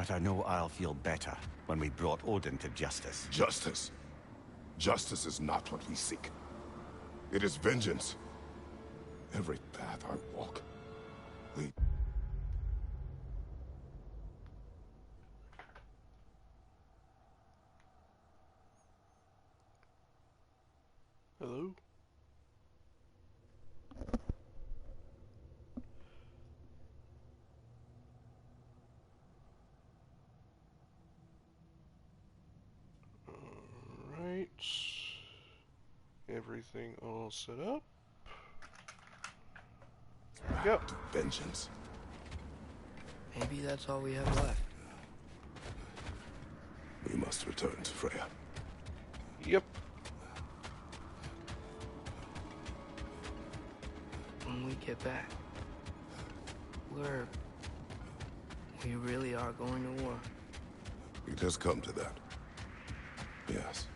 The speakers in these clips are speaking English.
But I know I'll feel better when we brought Odin to justice. Justice? Justice is not what we seek. It is vengeance. Every path I walk leads. Hello? Alright. Everything all set up. There we go. Vengeance. Maybe that's all we have left. We must return to Freya. Yep. When we get back, we really are going to war. It has come to that. Yes.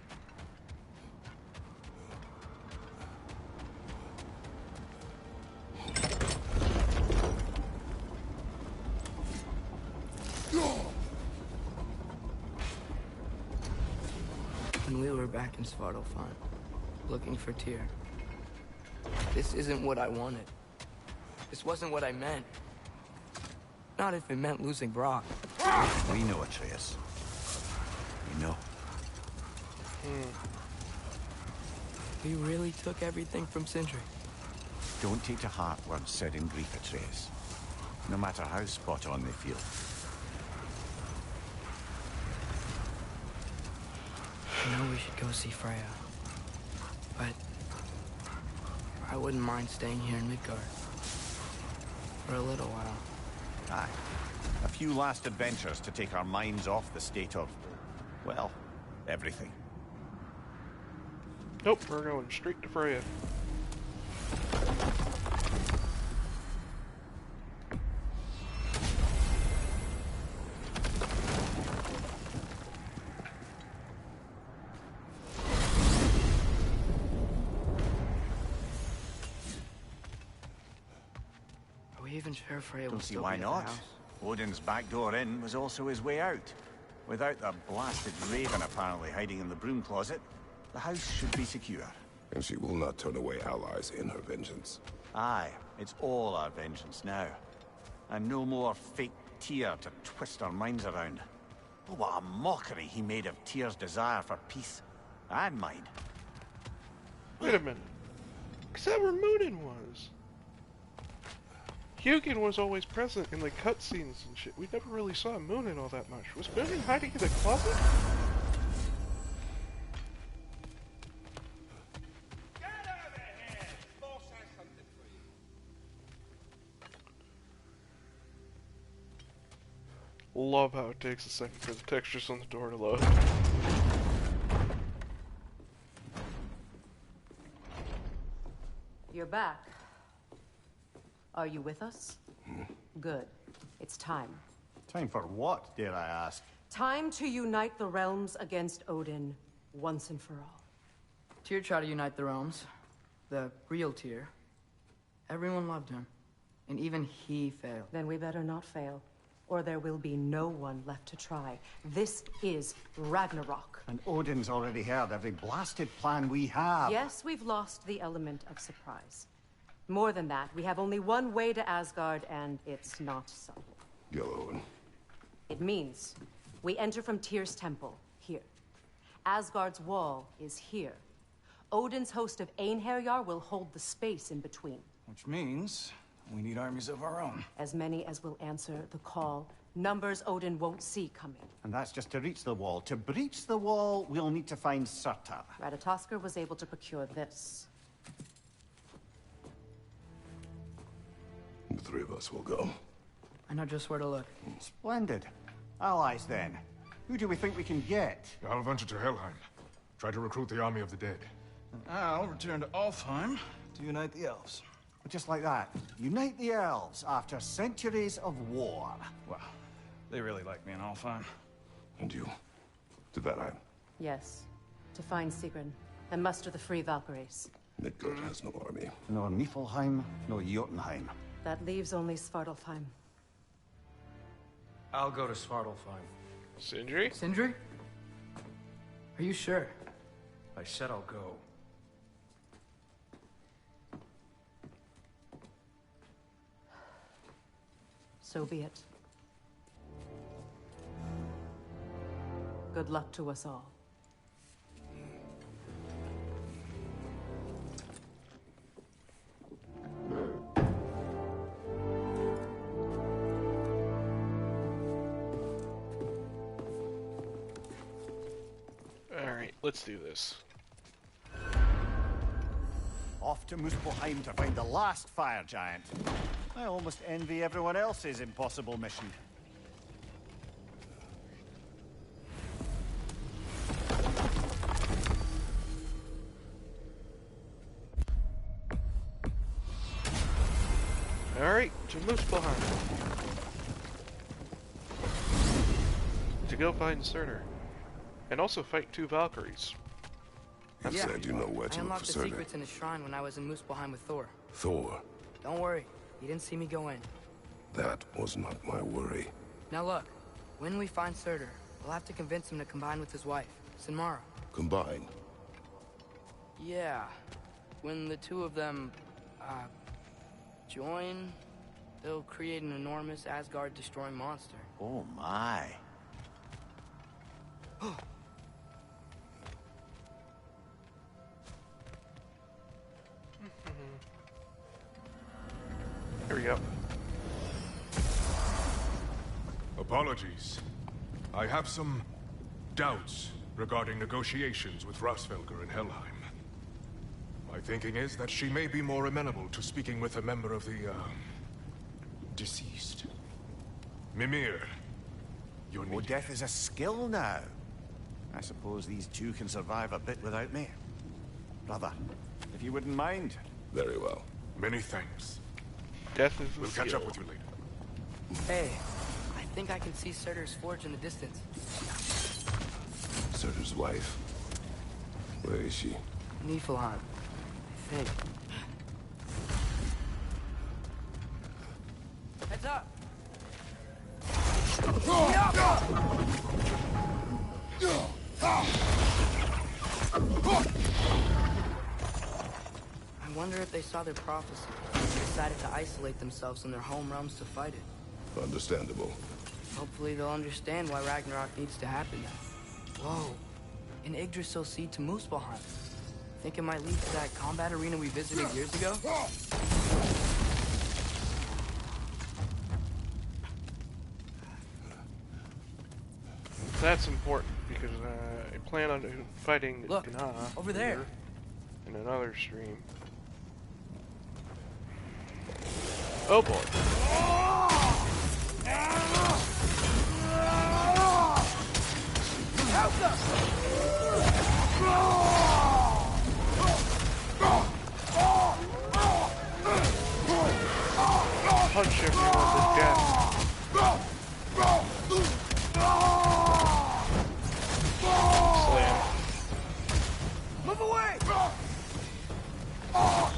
When we were back in Svartalfheim, looking for Tyr, this isn't what I wanted. This wasn't what I meant. Not if it meant losing Brock. We know, Atreus. We know. We really took everything from Sindri. Don't take to heart words said in grief, Atreus. No matter how spot on they feel. I know we should go see Freya, but I wouldn't mind staying here in Midgard for a little while. Aye. A few last adventures to take our minds off the state of, well, everything. Nope, we're going straight to Freya. Are we even sure Freya will Don't see still why be at the not. house? Odin's back door in was also his way out. Without the blasted raven apparently hiding in the broom closet, the house should be secure. And she will not turn away allies in her vengeance. Aye, it's all our vengeance now. And no more fake Tyr to twist our minds around. Oh, what a mockery he made of Tyr's desire for peace. And mine. Wait a minute. Is that where Munin was? Hugin was always present in the cutscenes and shit. We never really saw Munin all that much. Was Munin hiding in the closet? Get over here! Boss has something for you. Love how it takes a second for the textures on the door to load. You're back. Are you with us? Good. It's time. Time for what, dare I ask? Time to unite the realms against Odin once and for all. Tyr tried to unite the realms. The real Tyr. Everyone loved him. And even he failed. Then we better not fail, or there will be no one left to try. This is Ragnarok. And Odin's already heard every blasted plan we have. Yes, we've lost the element of surprise. More than that, we have only one way to Asgard, and it's not subtle. Yellow. It means we enter from Tyr's temple, here. Asgard's wall is here. Odin's host of Einherjar will hold the space in between. Which means we need armies of our own. As many as will answer the call. Numbers Odin won't see coming. And that's just to reach the wall. To breach the wall, we'll need to find Surtur. Ratatoskr was able to procure this. The three of us will go. I know just where to look. Splendid. Allies, then. Who do we think we can get? I'll venture to Helheim. Try to recruit the army of the dead. I'll return to Alfheim to unite the elves. Just like that. Unite the elves after centuries of war. Well, they really like me in Alfheim. And you? To Valheim. Yes. To find Sigrun and muster the free Valkyries. Midgard has no army. Nor Niflheim, nor Jotunheim. That leaves only Svartalfheim. I'll go to Svartalfheim. Sindri? Sindri? Are you sure? I said I'll go. So be it. Good luck to us all. Alright, let's do this. Off to Muspelheim to find the last fire giant. I almost envy everyone else's impossible mission. Alright, to Muspelheim. To go find Surtur. And also fight 2 Valkyries. You said you know where I to look unlocked for the Surtur. secrets in his shrine when I was in Muspelheim with Thor. Thor. Don't worry, he didn't see me go in. That was not my worry. Now look, when we find Surtur, we'll have to convince him to combine with his wife, Sinmara. Combine. Yeah, when the two of them, join, they'll create an enormous Asgard-destroying monster. Oh my. Here we go. Apologies. I have some doubts regarding negotiations with Rasfelger in Helheim. My thinking is that she may be more amenable to speaking with a member of the, deceased. Mimir, you're Oh, needed. death is a skill now. I suppose these 2 can survive a bit without me. Brother, if you wouldn't mind. Very well. Many thanks. Death is We'll a catch skill. up with you later. Hey, I think I can see Surtur's forge in the distance. Surtur's wife. Where is she? Niflheim, I think. Heads up! I wonder if they saw their prophecy and decided to isolate themselves in their home realms to fight it. Understandable. Hopefully they'll understand why Ragnarok needs to happen now. Whoa, an Yggdrasil seed to Muspelheim. Think it might lead to that combat arena we visited years ago? That's important because I plan on fighting Look, Gna over there. later in another stream. Oh boy. Punch everyone to death. Slam. Move away! I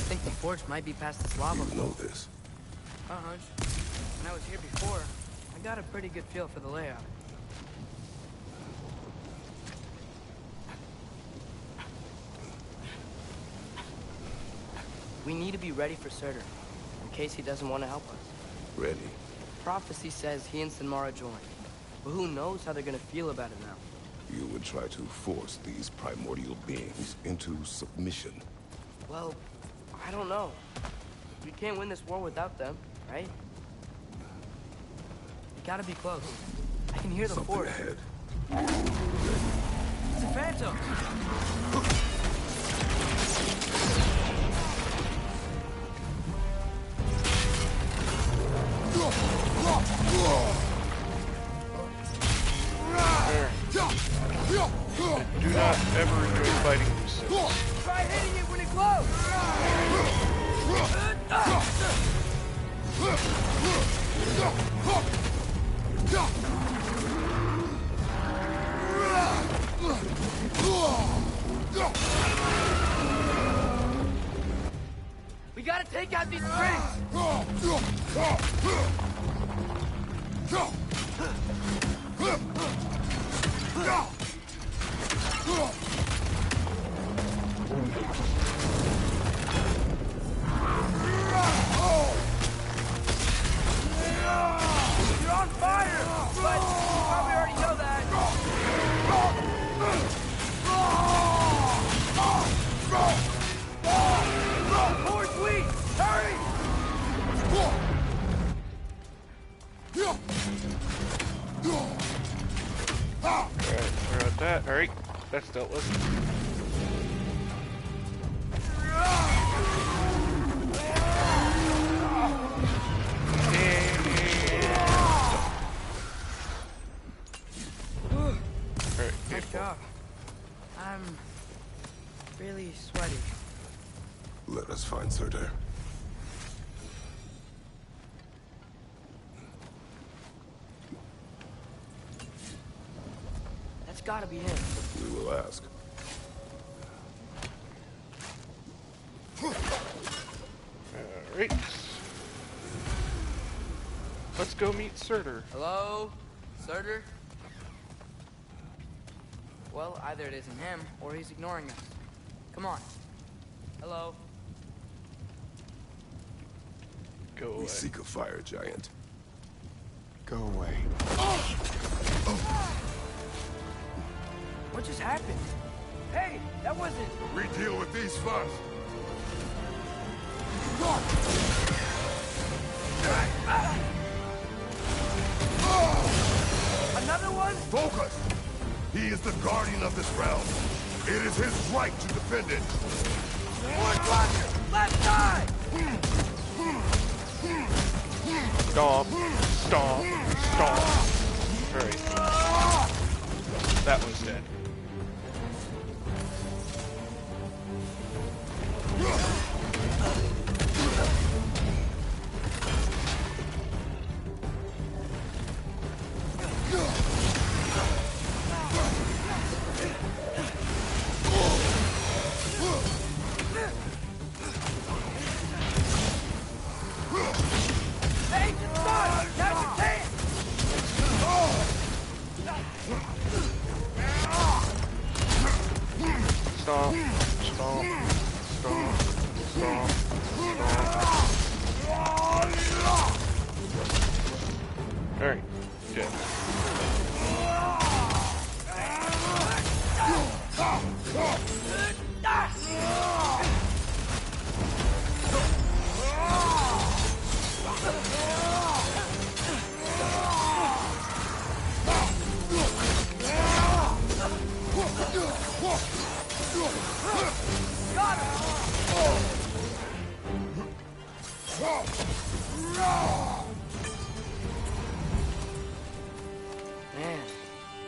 think the forge might be past this lava You flow. know this. Hunch. When I was here before, I got a pretty good feel for the layout. We need to be ready for Surtur, in case he doesn't want to help us. Ready. Prophecy says he and Sinmara join, but who knows how they're gonna feel about it now. You would try to force these primordial beings into submission. Well, I don't know. We can't win this war without them, right? We gotta be close. I can hear the Something forge. ahead. It's a phantom! Do not ever enjoy fighting these things. Try hitting it when it glows! We got it Take out these pricks! You're on fire! But you probably already know that. More sweet! Hurry! Alright, we're at that. Alright, that's dealt with. Nice job. I'm really sweaty. Let us find Surtur. That's gotta be him. We will ask. Alright. Let's go meet Surtur. Hello? Surtur? Well, either it isn't him, or he's ignoring us. Come on. Hello? Go away. We seek a fire giant. Go away. What just happened? Hey, that wasn't... We deal with these first. Another one? Focus! He is the guardian of this realm. It is his right to defend it. Lord Roger! Left side! Stomp. Stomp. Stomp. Alright. That was dead. Hey, stop! Now's your chance! Stomp. Stomp. Stomp. Stomp. Stomp. Alright. Dead. Man,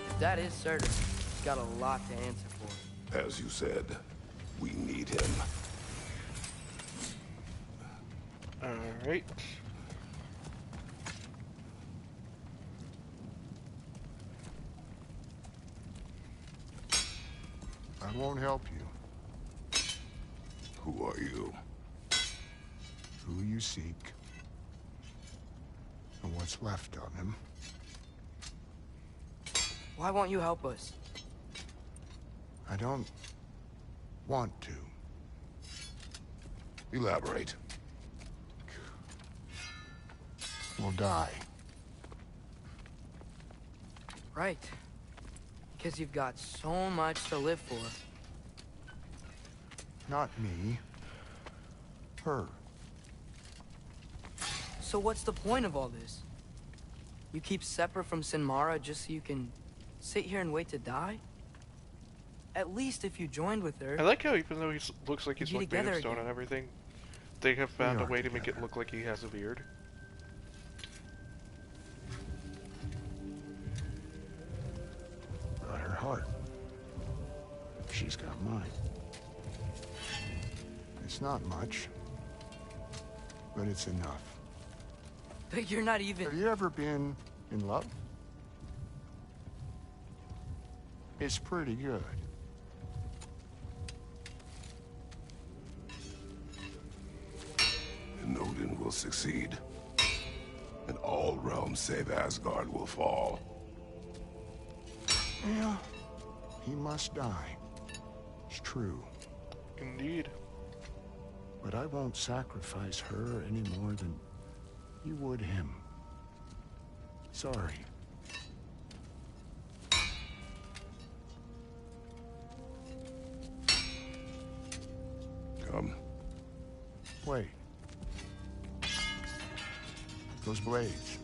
if that is Surtur, he's got a lot to answer for. As you said, we need him. Alright. I won't help you. Who are you? Who you seek, and what's left of him. Why won't you help us? I don't want to. Elaborate. We'll die. Right. Because you've got so much to live for. Not me. Her. So what's the point of all this? You keep separate from Sinmara just so you can sit here and wait to die? At least if you joined with her... I like how even though he looks like he's Be like made of together stone again. and everything, they have found We a are way to make it together. look like he has a beard. Got her heart. She's got mine. It's not much, but it's enough. But you're not even... Have you ever been in love? It's pretty good. will succeed. And all realms save Asgard will fall. Yeah, he must die. It's true. Indeed. But I won't sacrifice her any more than you would him. Sorry. Come. Wait. Those blades.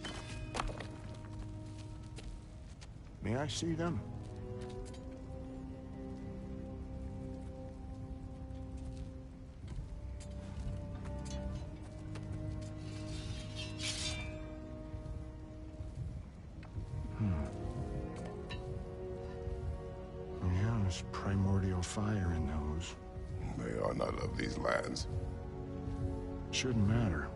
May I see them? Yeah, there's primordial fire in those. They are not of these lands. Shouldn't matter.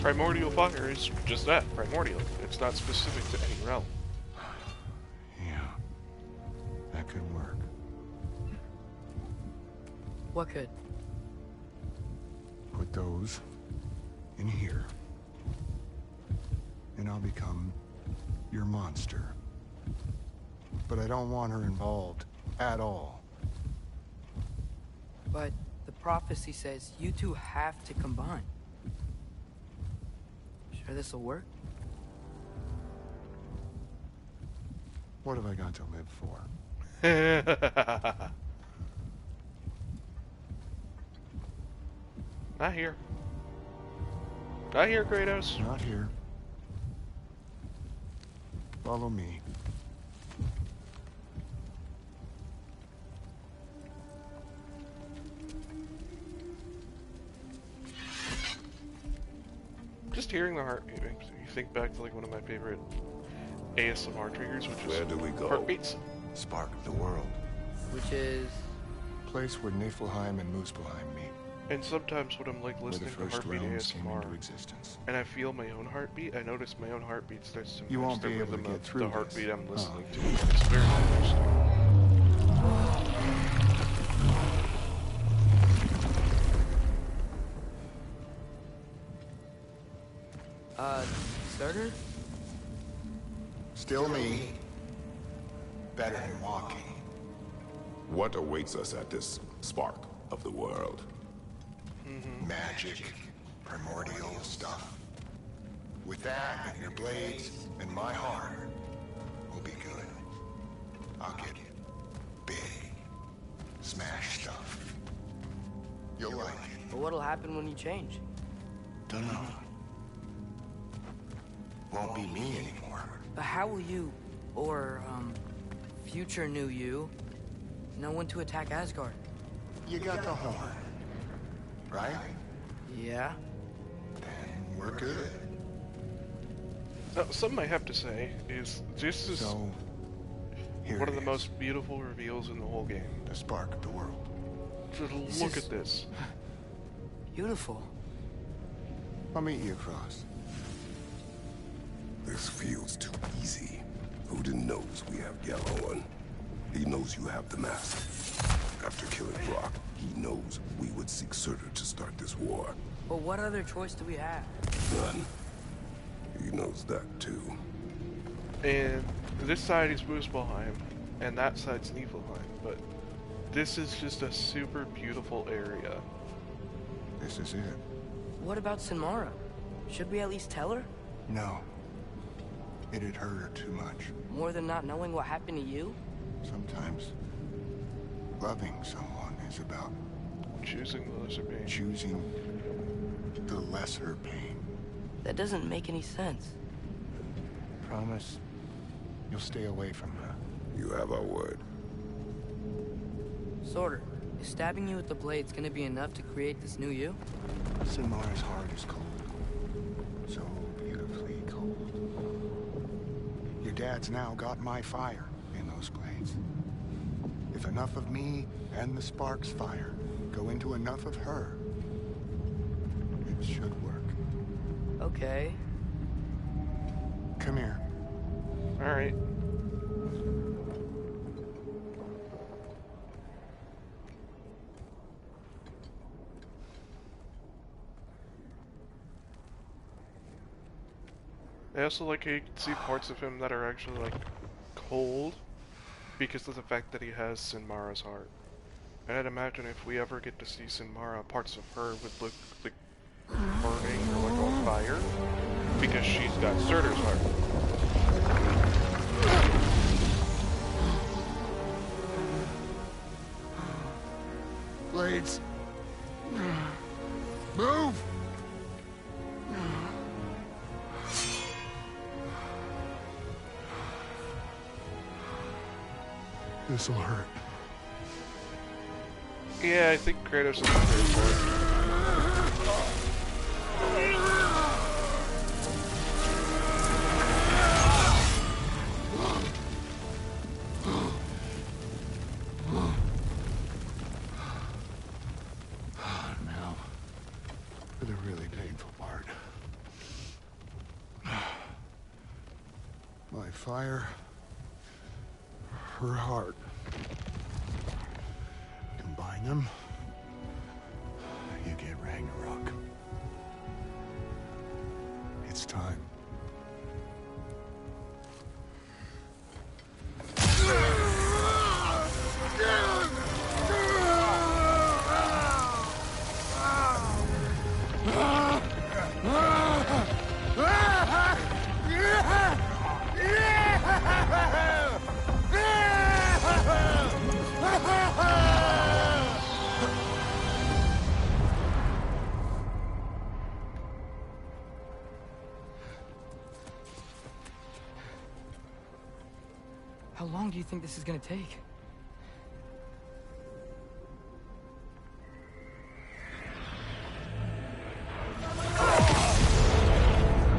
Primordial fire is just that, primordial. It's not specific to any realm. Yeah, that could work. What could? Put those in here. And I'll become your monster. But I don't want her involved at all. But the prophecy says you two have to combine. Sure this'll work? What have I got to live for? Not here. Not here, Kratos. Not here. Follow me. Just hearing the heartbeat makes you think back to like one of my favorite ASMR triggers, which is Where do we go? heartbeats. Spark of the world. Which is... Place where Niflheim and Muspelheim meet. And sometimes when I'm like Where the listening to first heartbeat realms came ASMR into existence. and I feel my own heartbeat, I notice my own heartbeat starts to You match won't the be able to rhythm get of through the this. heartbeat I'm Oh. listening to. It's very interesting. Starter? Still me. Better than walking. What awaits us at this spark of the world? Magic, primordial stuff. With that and your blades and my heart, we'll be good. I'll get big. Smash stuff. You'll like it. But what'll happen when you change? Don't know. Won't be me anymore. But how will you, or, future new you, know when to attack Asgard? You got the horn, right? Yeah? Then we're good. Something I have to say is this is So, here one of it the is. most beautiful reveals in the whole game. The spark of the world. Just look at this. Beautiful. I'll meet you across. This feels too easy. Odin knows we have Gjallarhorn. He knows you have the mask. After killing Brock, he knows we would seek Surtur to start this war. But what other choice do we have? None. He knows that too. And this side is Muspelheim, and that side's Niflheim, but this is just a super beautiful area. This is it. What about Sinmara? Should we at least tell her? No. It'd hurt her too much. More than not knowing what happened to you? Sometimes loving someone is about Choosing the lesser pain. choosing the lesser pain. That doesn't make any sense. Promise you'll stay away from her. You have our word. Sorter, is stabbing you with the blades gonna be enough to create this new you? Sinmara's heart is cold. So beautifully cold. Your dad's now got my fire in those blades. If enough of me and the spark's fire go into enough of her, it should work. Okay. Come here. Alright. I also like how you can see parts of him that are actually like cold because of the fact that he has Sinmara's heart. And I'd imagine if we ever get to see Sinmara, parts of her would look like burning or like on fire because she's got Surtur's heart. Blades. Move! This'll hurt. Yeah, I think Kratos is prepared for it. Now, for the really painful part. My fire, her heart. Combine them, you get Ragnarök. It's time. How long do you think this is gonna take?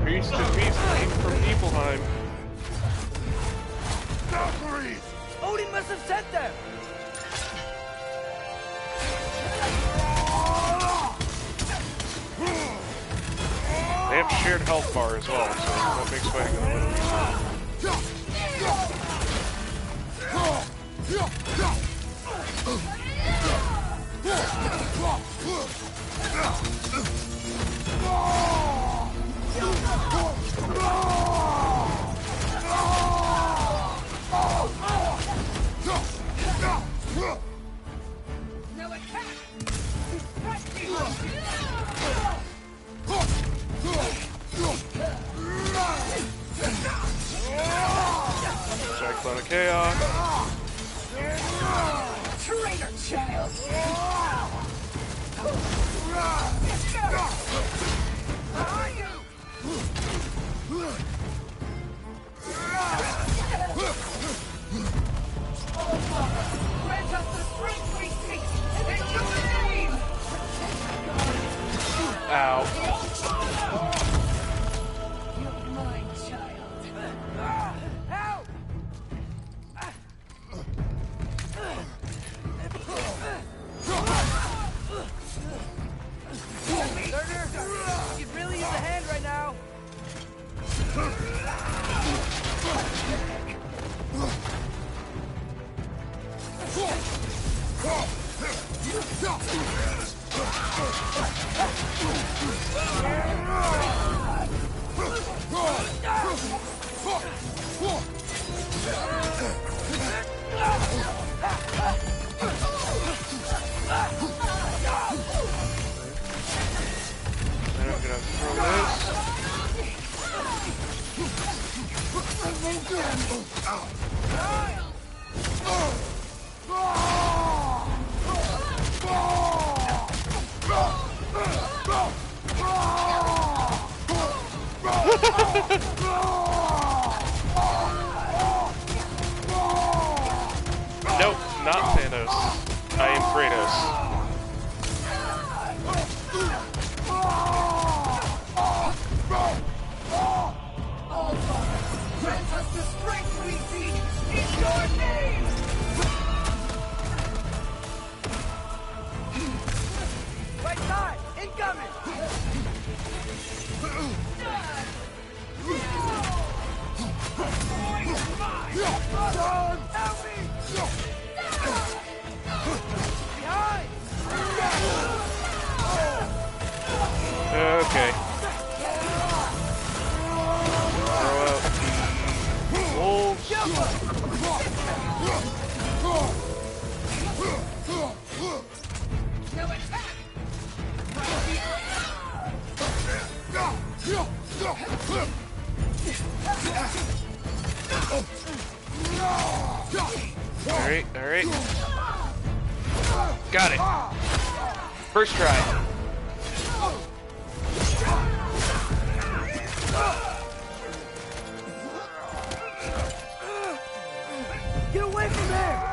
Beast to beast came from Niflheim. Valkyries! Odin must have sent them! They have shared health bar as well, so that makes fighting a little easier. Now attack! Cyclone of Chaos. Traitor child! Grant us the strength we seek! In your name! Ow. You're mine, child. Help! Surtur, you could really use a hand right now. Then I'm gonna throw Nope, not Thanos. I am Kratos. Grant us the strength we seek! In your name! Right side, incoming! Help me! Behind! Okay. Alright, alright. Got it. First try. Get away from there!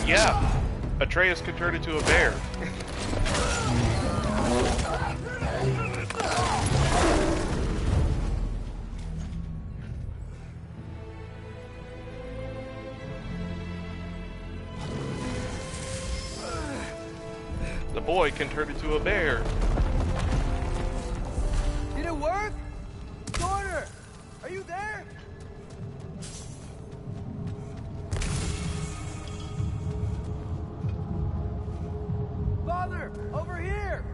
Yeah, Atreus can turn into a bear. The boy can turn into a bear. Did it work? Daughter! Are you there? Father! Over here!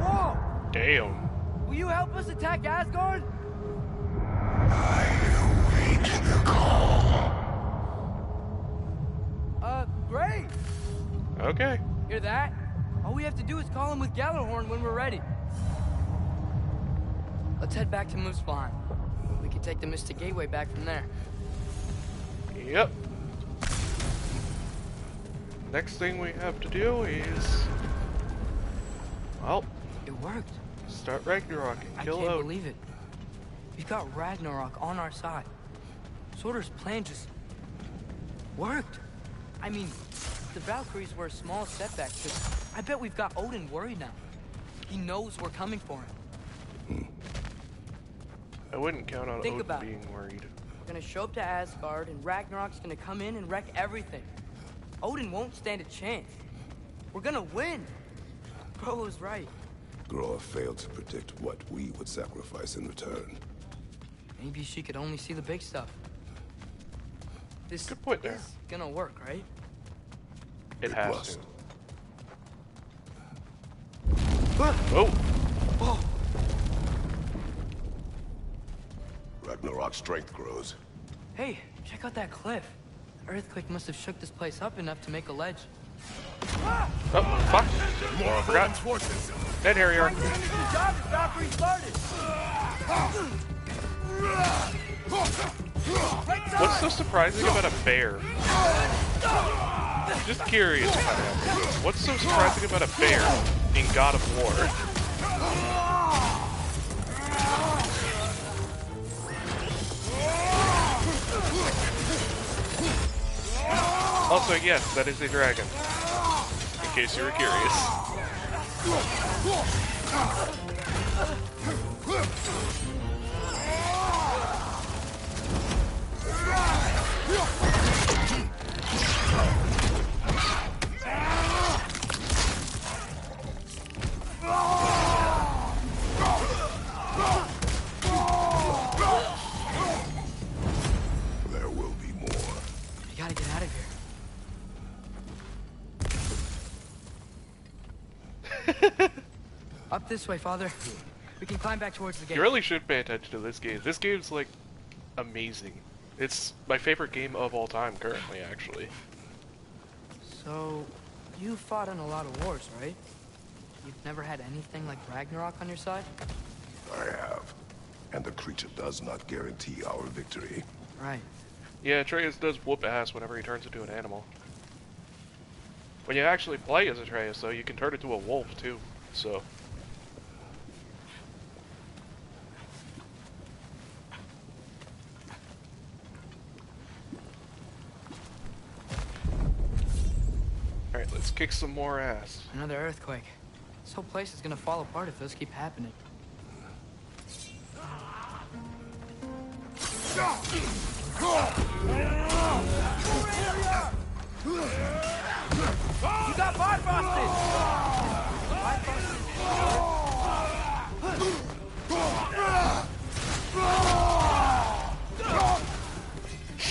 Whoa! Damn. Will you help us attack Asgard? Great! Okay. Hear that? All we have to do is call him with Gjallarhorn when we're ready. Let's head back to Muspelheim. We can take the Mystic Gateway back from there. Yep. Next thing we have to do is... well, It worked. start Ragnarok and kill I can't Odin. believe it. We've got Ragnarok on our side. Surtur's plan just... worked. I mean, the Valkyries were a small setback, but I bet we've got Odin worried now. He knows we're coming for him. I wouldn't count on Think Odin about it. being worried. We're gonna show up to Asgard, and Ragnarok's gonna come in and wreck everything. Odin won't stand a chance. We're gonna win. Bro was right. Groa failed to predict what we would sacrifice in return. Maybe she could only see the big stuff. This Good point there. is gonna work, right? It It has must. to. Oh! Oh, Ragnarok's strength grows. hey, check out that cliff. The earthquake must have shook this place up enough to make a ledge. Oh, fuck! More of Forgot. Odin's forces. Dead Harry Job is Valkyrie started. What's so surprising about a bear? Just curious about that. What's so surprising about a bear in God of War? Also, yes, that is a dragon. In case you were curious. There will be more. We gotta get out of here. Up this way, Father. We can climb back towards the gate. You really should pay attention to this game. This game's, like, amazing. It's my favorite game of all time currently, actually. So, you fought in a lot of wars, right? You've never had anything like Ragnarok on your side? I have. And the creature does not guarantee our victory. Right. Yeah, Atreus does whoop ass whenever he turns into an animal. When you actually play as Atreus, though, you can turn into a wolf, too, so... Alright, let's kick some more ass. Another earthquake. This whole place is gonna fall apart if those keep happening. You got Bifrosted!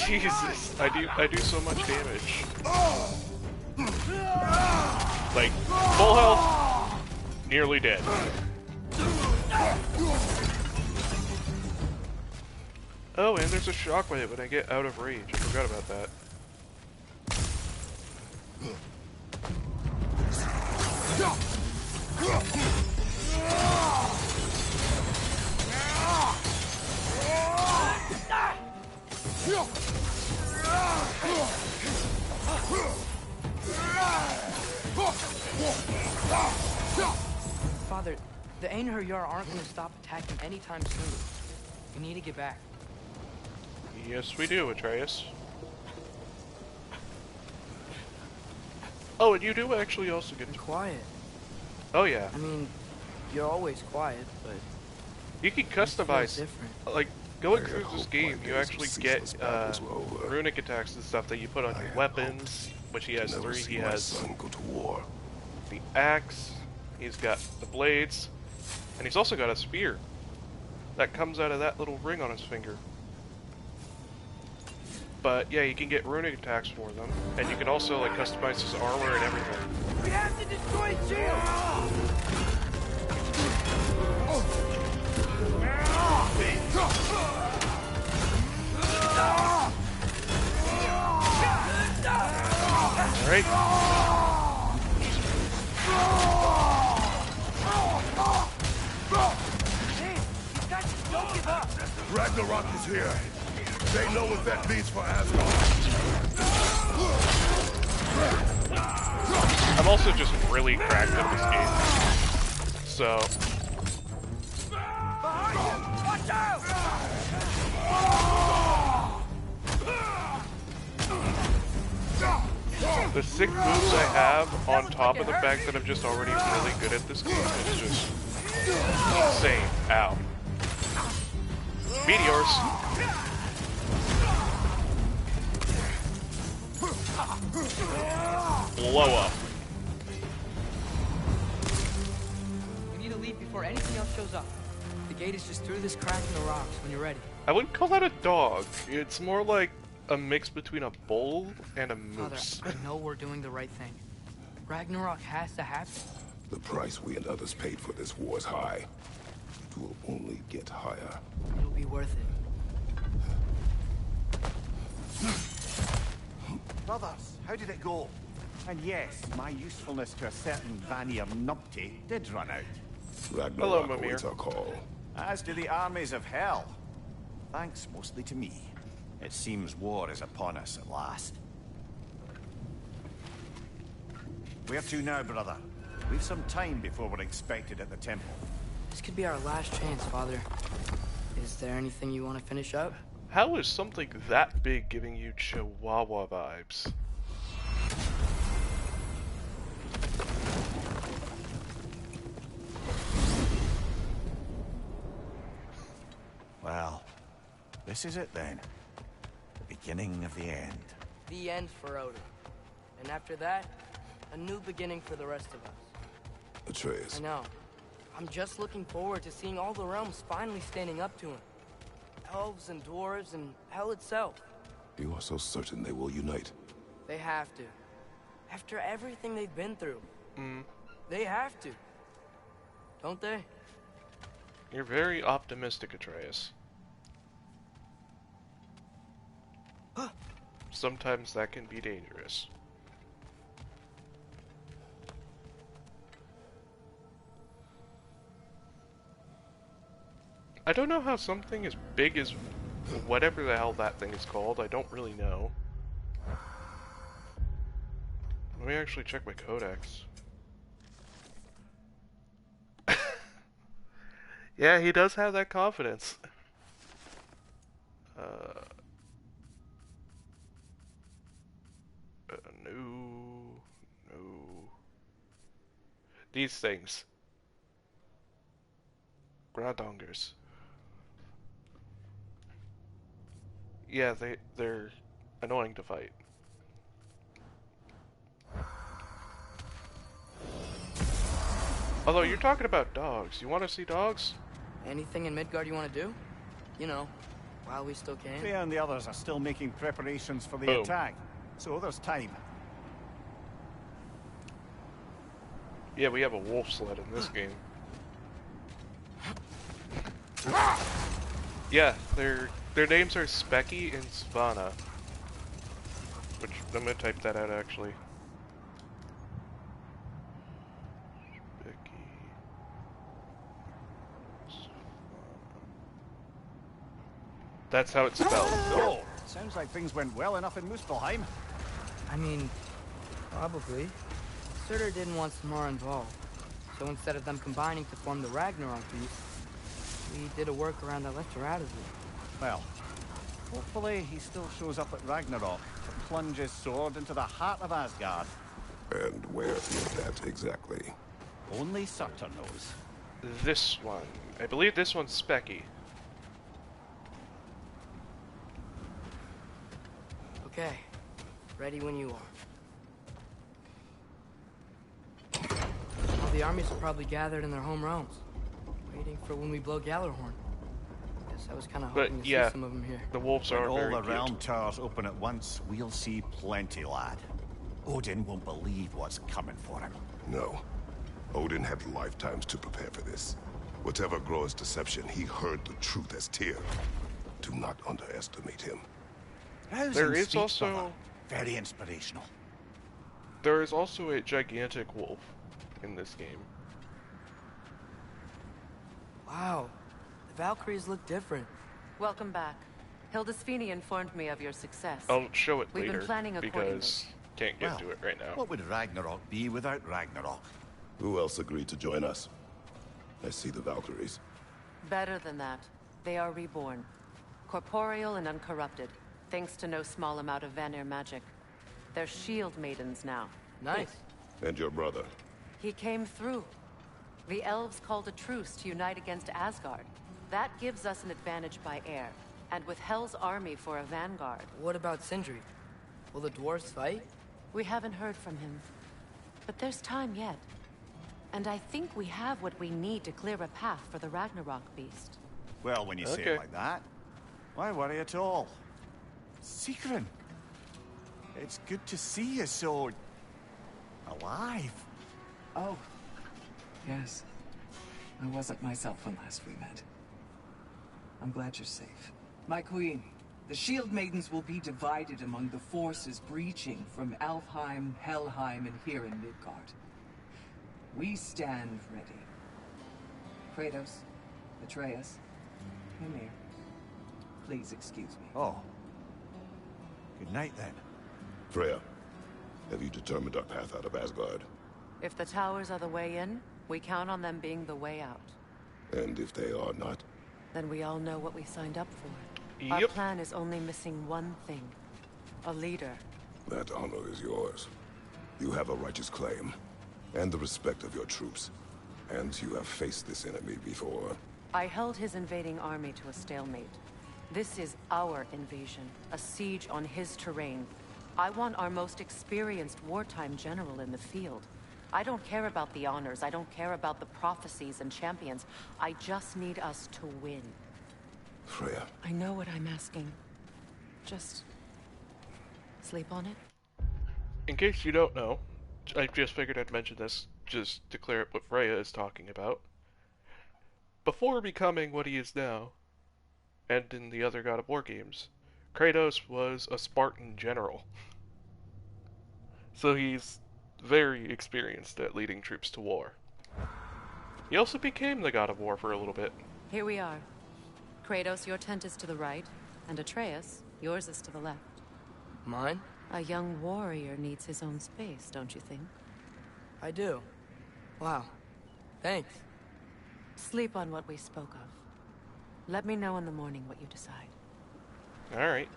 Jesus, I do so much damage. Like, full health, nearly dead. Oh, and there's a shockwave when I get out of rage. I forgot about that. Father, the Einherjar aren't going to stop attacking anytime soon. We need to get back. Yes, we do, Atreus. Oh, and you do actually also get to... Quiet. Oh, yeah. I mean, you're always quiet, but... You can customize... Like, going through this game, you actually get runic attacks and stuff that you put on your weapons, which he has 3. He has the axe, he's got the blades, and he's also got a spear that comes out of that little ring on his finger. But yeah, you can get runic attacks for them, and you can also like customize his armor and everything. We have to destroy shield! Alright. Don't give up! Ragnarök is here. They know what that means for Asgard. I'm also just really cracked at this game. So... Behind you! Watch out! The sick moves I have, on top of the fact that I'm just already really good at this game, is just insane. Ow. Meteors! Blow up. We need to leave before anything else shows up. The gate is just through this crack in the rocks when you're ready. I wouldn't call that a dog. It's more like a mix between a bull and a moose. Father, I know we're doing the right thing. Ragnarök has to happen. The price we and others paid for this war is high. It will only get higher. It'll be worth it. Brothers, how did it go? And yes, my usefulness to a certain Vanir numpty did run out. Ragnarök awaits our call. As do the armies of hell. Thanks mostly to me. It seems war is upon us at last. Where to now, brother? We've some time before we're expected at the temple. This could be our last chance, Father. Is there anything you want to finish up? How is something that big giving you Chihuahua vibes? Well, this is it then. The beginning of the end. The end for Odin. And after that, a new beginning for the rest of us. Atreus. I know. I'm just looking forward to seeing all the realms finally standing up to him. Elves and dwarves and hell itself. You are so certain they will unite? They have to. After everything they've been through. They have to. Don't they? You're very optimistic, Atreus. Sometimes that can be dangerous. I don't know how something as big as whatever the hell that thing is called. I don't really know. Let me actually check my codex. Yeah, he does have that confidence. No. These things. Gradongers. Yeah, they're annoying to fight. Although, you're talking about dogs. You want to see dogs? Anything in Midgard you want to do? You know, While we still can. Freya and the others are still making preparations for the Boom. attack, so there's time. Yeah, we have a wolf sled in this game. Yeah, their names are Specky and Svana. Which, I'm gonna type that out actually. Specky. That's how it's spelled. Oh, sounds like things went well enough in Muspelheim. I mean, probably. Surtur didn't want Samara involved. So instead of them combining to form the Ragnarok beast, we did a workaround that left her out of it. Well, hopefully he still shows up at Ragnarok to plunge his sword into the heart of Asgard. And where is that exactly? Only Surtur knows. This one. I believe this one's Specky. Okay. Ready when you are. All the armies are probably gathered in their home realms, waiting for when we blow Gallarhorn. Guess I was kind of hoping to see some of them here. The wolves are When very all the cute. realm towers open at once, we'll see plenty, lad. Odin won't believe what's coming for him. No. Odin had lifetimes to prepare for this. Whatever Groa's deception, he heard the truth as Tyr. Do not underestimate him. There is also very inspirational. There is also a gigantic wolf in this game. Wow, the Valkyries look different. Welcome back. Hildisvini informed me of your success. I'll show it We've later been planning accordingly. because can't get to it right now. What would Ragnarok be without Ragnarok? Who else agreed to join us? I see the Valkyries. Better than that. They are reborn. Corporeal and uncorrupted, thanks to no small amount of Vanir magic. They're shield maidens now. Nice. And your brother? He came through. The elves called a truce to unite against Asgard. That gives us an advantage by air, and with Hel's army for a vanguard. What about Sindri? Will the dwarves fight? We haven't heard from him. But there's time yet. And I think we have what we need to clear a path for the Ragnarok beast. Well, when you say it like that, why worry at all? Sigrun, it's good to see you so... alive. Oh, yes. I wasn't myself when last we met. I'm glad you're safe. My queen, the Shield Maidens will be divided among the forces breaching from Alfheim, Helheim, and here in Midgard. We stand ready. Kratos, Atreus, Mimir, please excuse me. Oh. Good night, then. Freya, have you determined our path out of Asgard? If the towers are the way in, we count on them being the way out. And if they are not? Then we all know what we signed up for. Yep. Our plan is only missing one thing. A leader. That honor is yours. You have a righteous claim, and the respect of your troops. And you have faced this enemy before. I held his invading army to a stalemate. This is our invasion, a siege on his terrain. I want our most experienced wartime general in the field. I don't care about the honors, I don't care about the prophecies and champions. I just need us to win. Freya. I know what I'm asking. Just... sleep on it? In case you don't know, I just figured I'd mention this just to clear up what Freya is talking about. Before becoming what he is now, and in the other God of War games, Kratos was a Spartan general. So he's very experienced at leading troops to war. He also became the God of War for a little bit. Here we are. Kratos, your tent is to the right, and Atreus, yours is to the left. Mine? A young warrior needs his own space, don't you think? I do. Wow. Thanks. Sleep on what we spoke of. Let me know in the morning what you decide. Alright.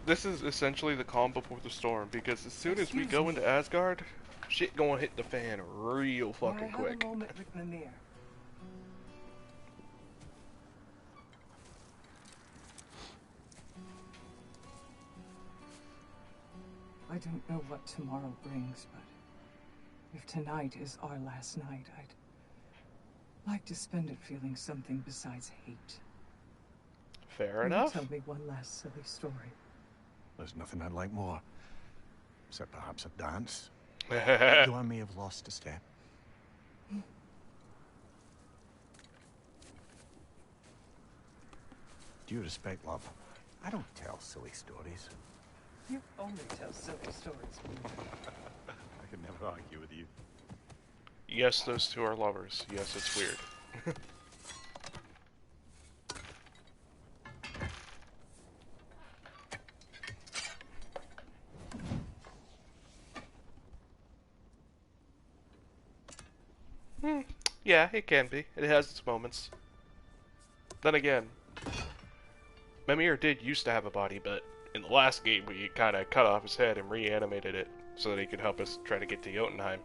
This is essentially the calm before the storm, because as soon as we go into Asgard, shit gonna hit the fan real fucking quick. I have a moment with Mimir. I don't know what tomorrow brings, but If tonight is our last night, I'd like to spend it feeling something besides hate. Fair Will enough. you tell me one last silly story? There's nothing I'd like more. Except perhaps a dance. Though I may have lost a step. Due respect, love, I don't tell silly stories. You only tell silly stories. I can never argue with you. Yes, those two are lovers. Yes, it's weird. Yeah, it can be. It has its moments. Then again, Mimir did used to have a body, but in the last game we kind of cut off his head and reanimated it so that he could help us try to get to Jotunheim.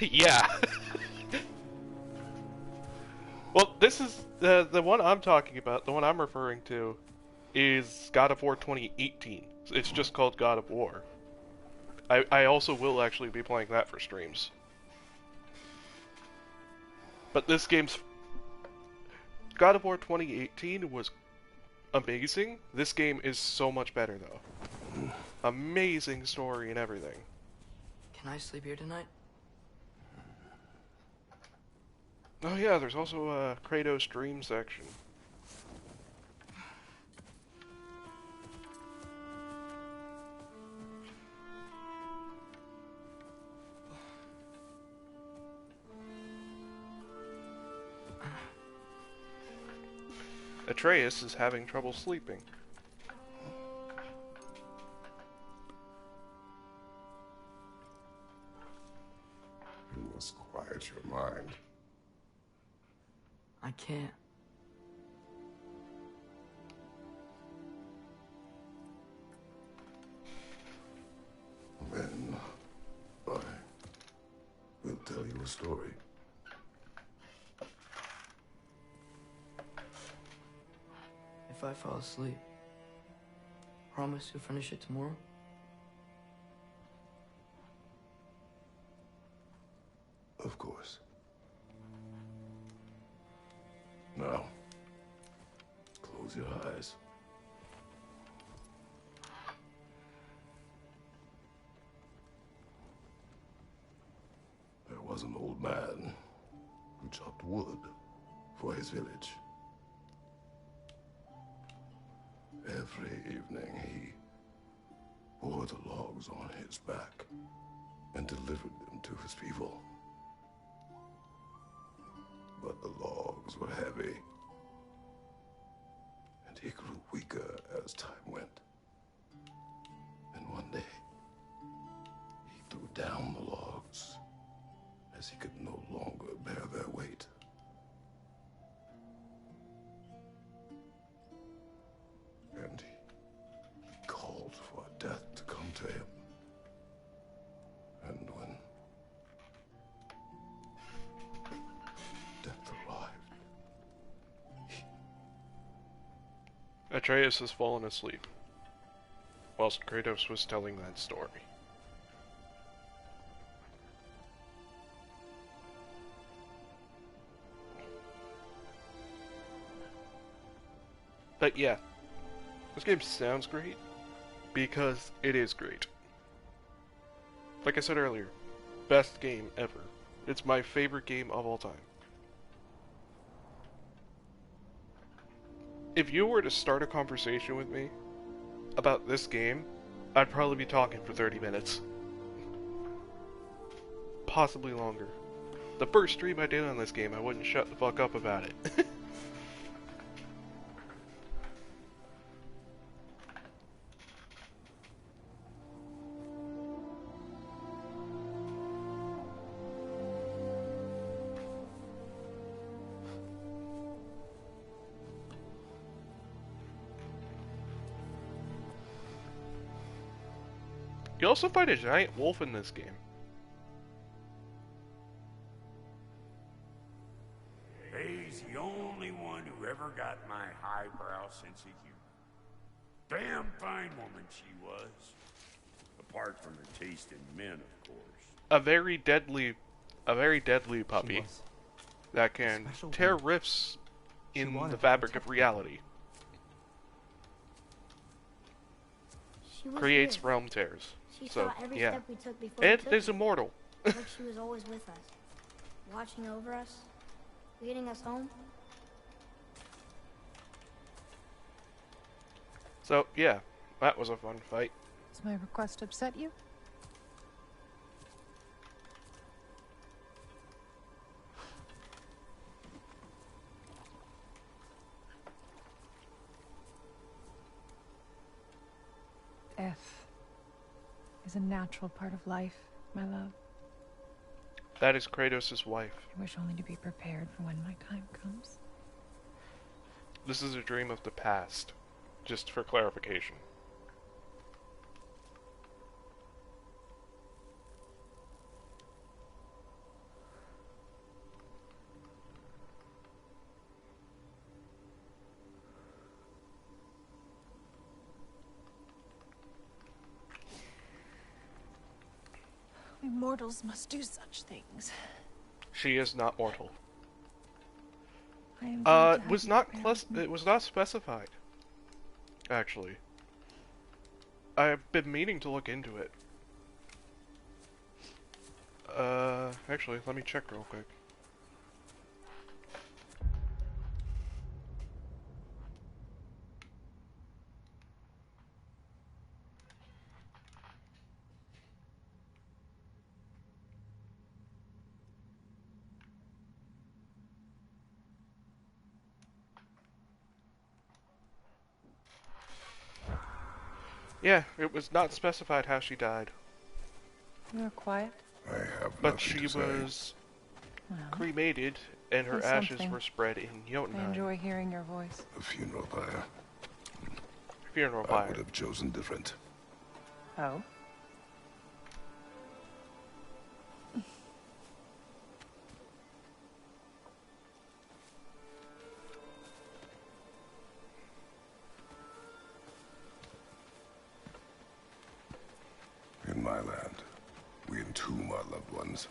Yeah. Well, this is the one I'm talking about, the one I'm referring to, is God of War 2018. It's just called God of War. I also will actually be playing that for streams. But this game's... God of War 2018 was amazing. This game is so much better, though. Amazing story and everything. Can I sleep here tonight? Oh yeah, there's also a Kratos dream section. Atreus is having trouble sleeping. You must quiet your mind. I can't. Then I will tell you a story. If I fall asleep, promise you'll finish it tomorrow? Of course. Now, close your eyes. There was an old man who chopped wood for his village. Every evening he bore the logs on his back and delivered them to his people. But the logs were heavy, and he grew weaker as time went. And one day, he threw down the logs as he could no longer bear their weight. And he called for death to come to him. And when death arrived, Atreus has fallen asleep, whilst Kratos was telling that story. But yeah, this game sounds great, because it is great. Like I said earlier, best game ever. It's my favorite game of all time. If you were to start a conversation with me about this game, I'd probably be talking for 30 minutes. Possibly longer. The first stream I did on this game, I wouldn't shut the fuck up about it. You also fight a giant wolf in this game. Ray's the only one who ever got my highbrow sense of humor. Damn fine woman she was. Apart from her taste in men, of course. A very deadly puppy that can tear rifts in the fabric of reality. Creates realm tears. She So, saw every yeah. step we took before And we took is it. immortal. Like she was always with us. Watching over us. Leading us home. So, yeah. That was a fun fight. Does my request upset you? Death is a natural part of life, my love. That is Kratos' wife. I wish only to be prepared for when my time comes. This is a dream of the past, just for clarification. We mortals must do such things. She is not mortal. I am glad to It was have not you bear with me. it was not specified. Actually, I've been meaning to look into it. Actually, let me check real quick. Yeah, it was not specified how she died. You were quiet. I have But nothing she to say. was Well, cremated, and her say ashes something. were spread in I Jotunheim. enjoy hearing your voice. A funeral pyre. Funeral I pyre. would have chosen different. Oh? In my land, we entomb our loved ones.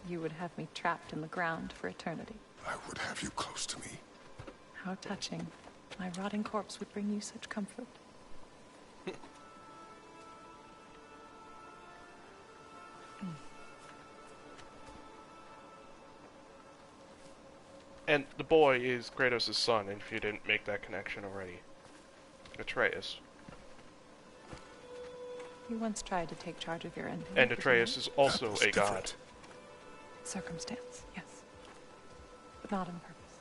You would have me trapped in the ground for eternity. I would have you close to me. How touching. My rotting corpse would bring you such comfort. And the boy is Kratos' son, if you didn't make that connection already. Atreus. You once tried to take charge of your enemy. And did you Atreus not? is also was a god. different. Circumstance, yes. But not on purpose.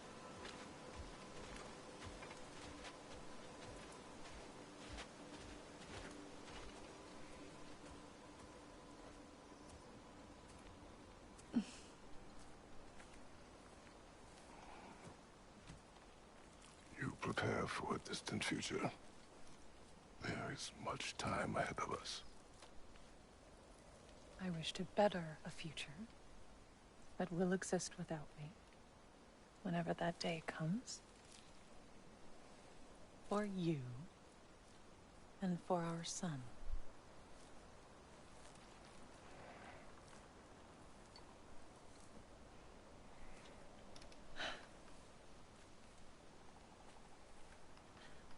You prepare for a distant future. There is much time ahead of us. I wish to better a future that will exist without me. Whenever that day comes. For you. And for our son.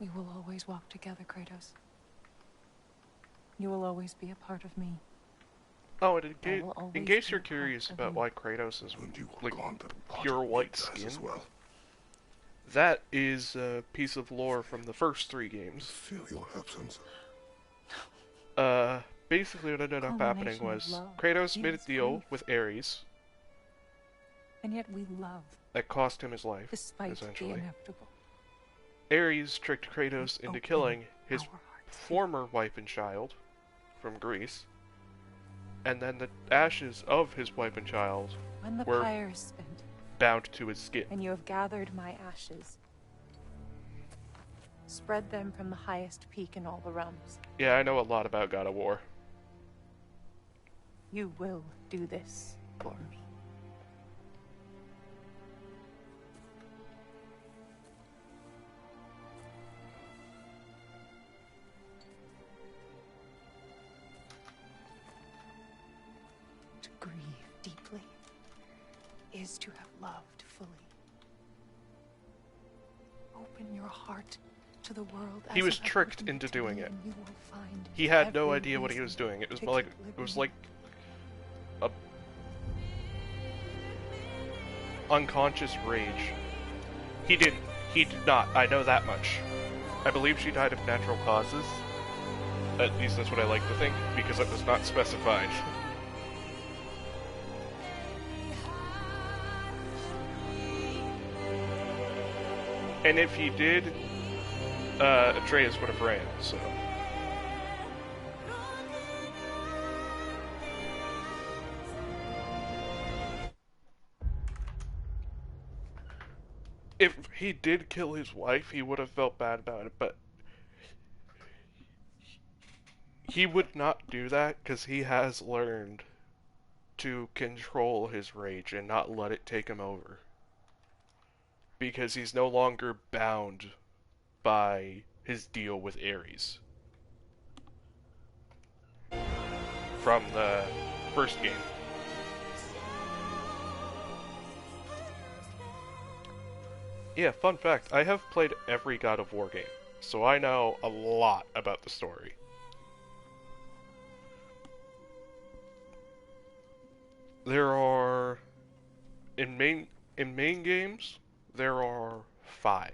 We will always walk together, Kratos. You will always be a part of me. Oh, and I will in always case be you're a part curious of about you. why Kratos is And you were like gone, that part pure of me white dies skin, as well. that is a piece of lore from the first 3 games. Feel your absence. Basically what ended up happening Culmination of was love Kratos made a is deal grief. with Ares And yet we love, that cost him his life, despite the essentially. inevitable. Ares tricked Kratos into Open killing his our hearts. former wife and child from Greece, and then the ashes of his wife and child When the were pyre is spent, bound to his skin. and you have gathered my ashes, spread them from the highest peak in all the realms. Yeah, I know a lot about God of War. You will do this for me. is to have loved fully. Open your heart to the world. He was tricked into doing it. He had no idea what he was doing. It was like a unconscious rage. He did not. I know that much. I believe she died of natural causes. At least that's what I like to think, because it was not specified. And if he did, Atreus would have ran, so... If he did kill his wife, he would have felt bad about it, but... he would not do that, because he has learned to control his rage and not let it take him over. Because he's no longer bound by his deal with Ares from the first game. Yeah, fun fact, I have played every God of War game, so I know a lot about the story. There are, in main games, there are 5.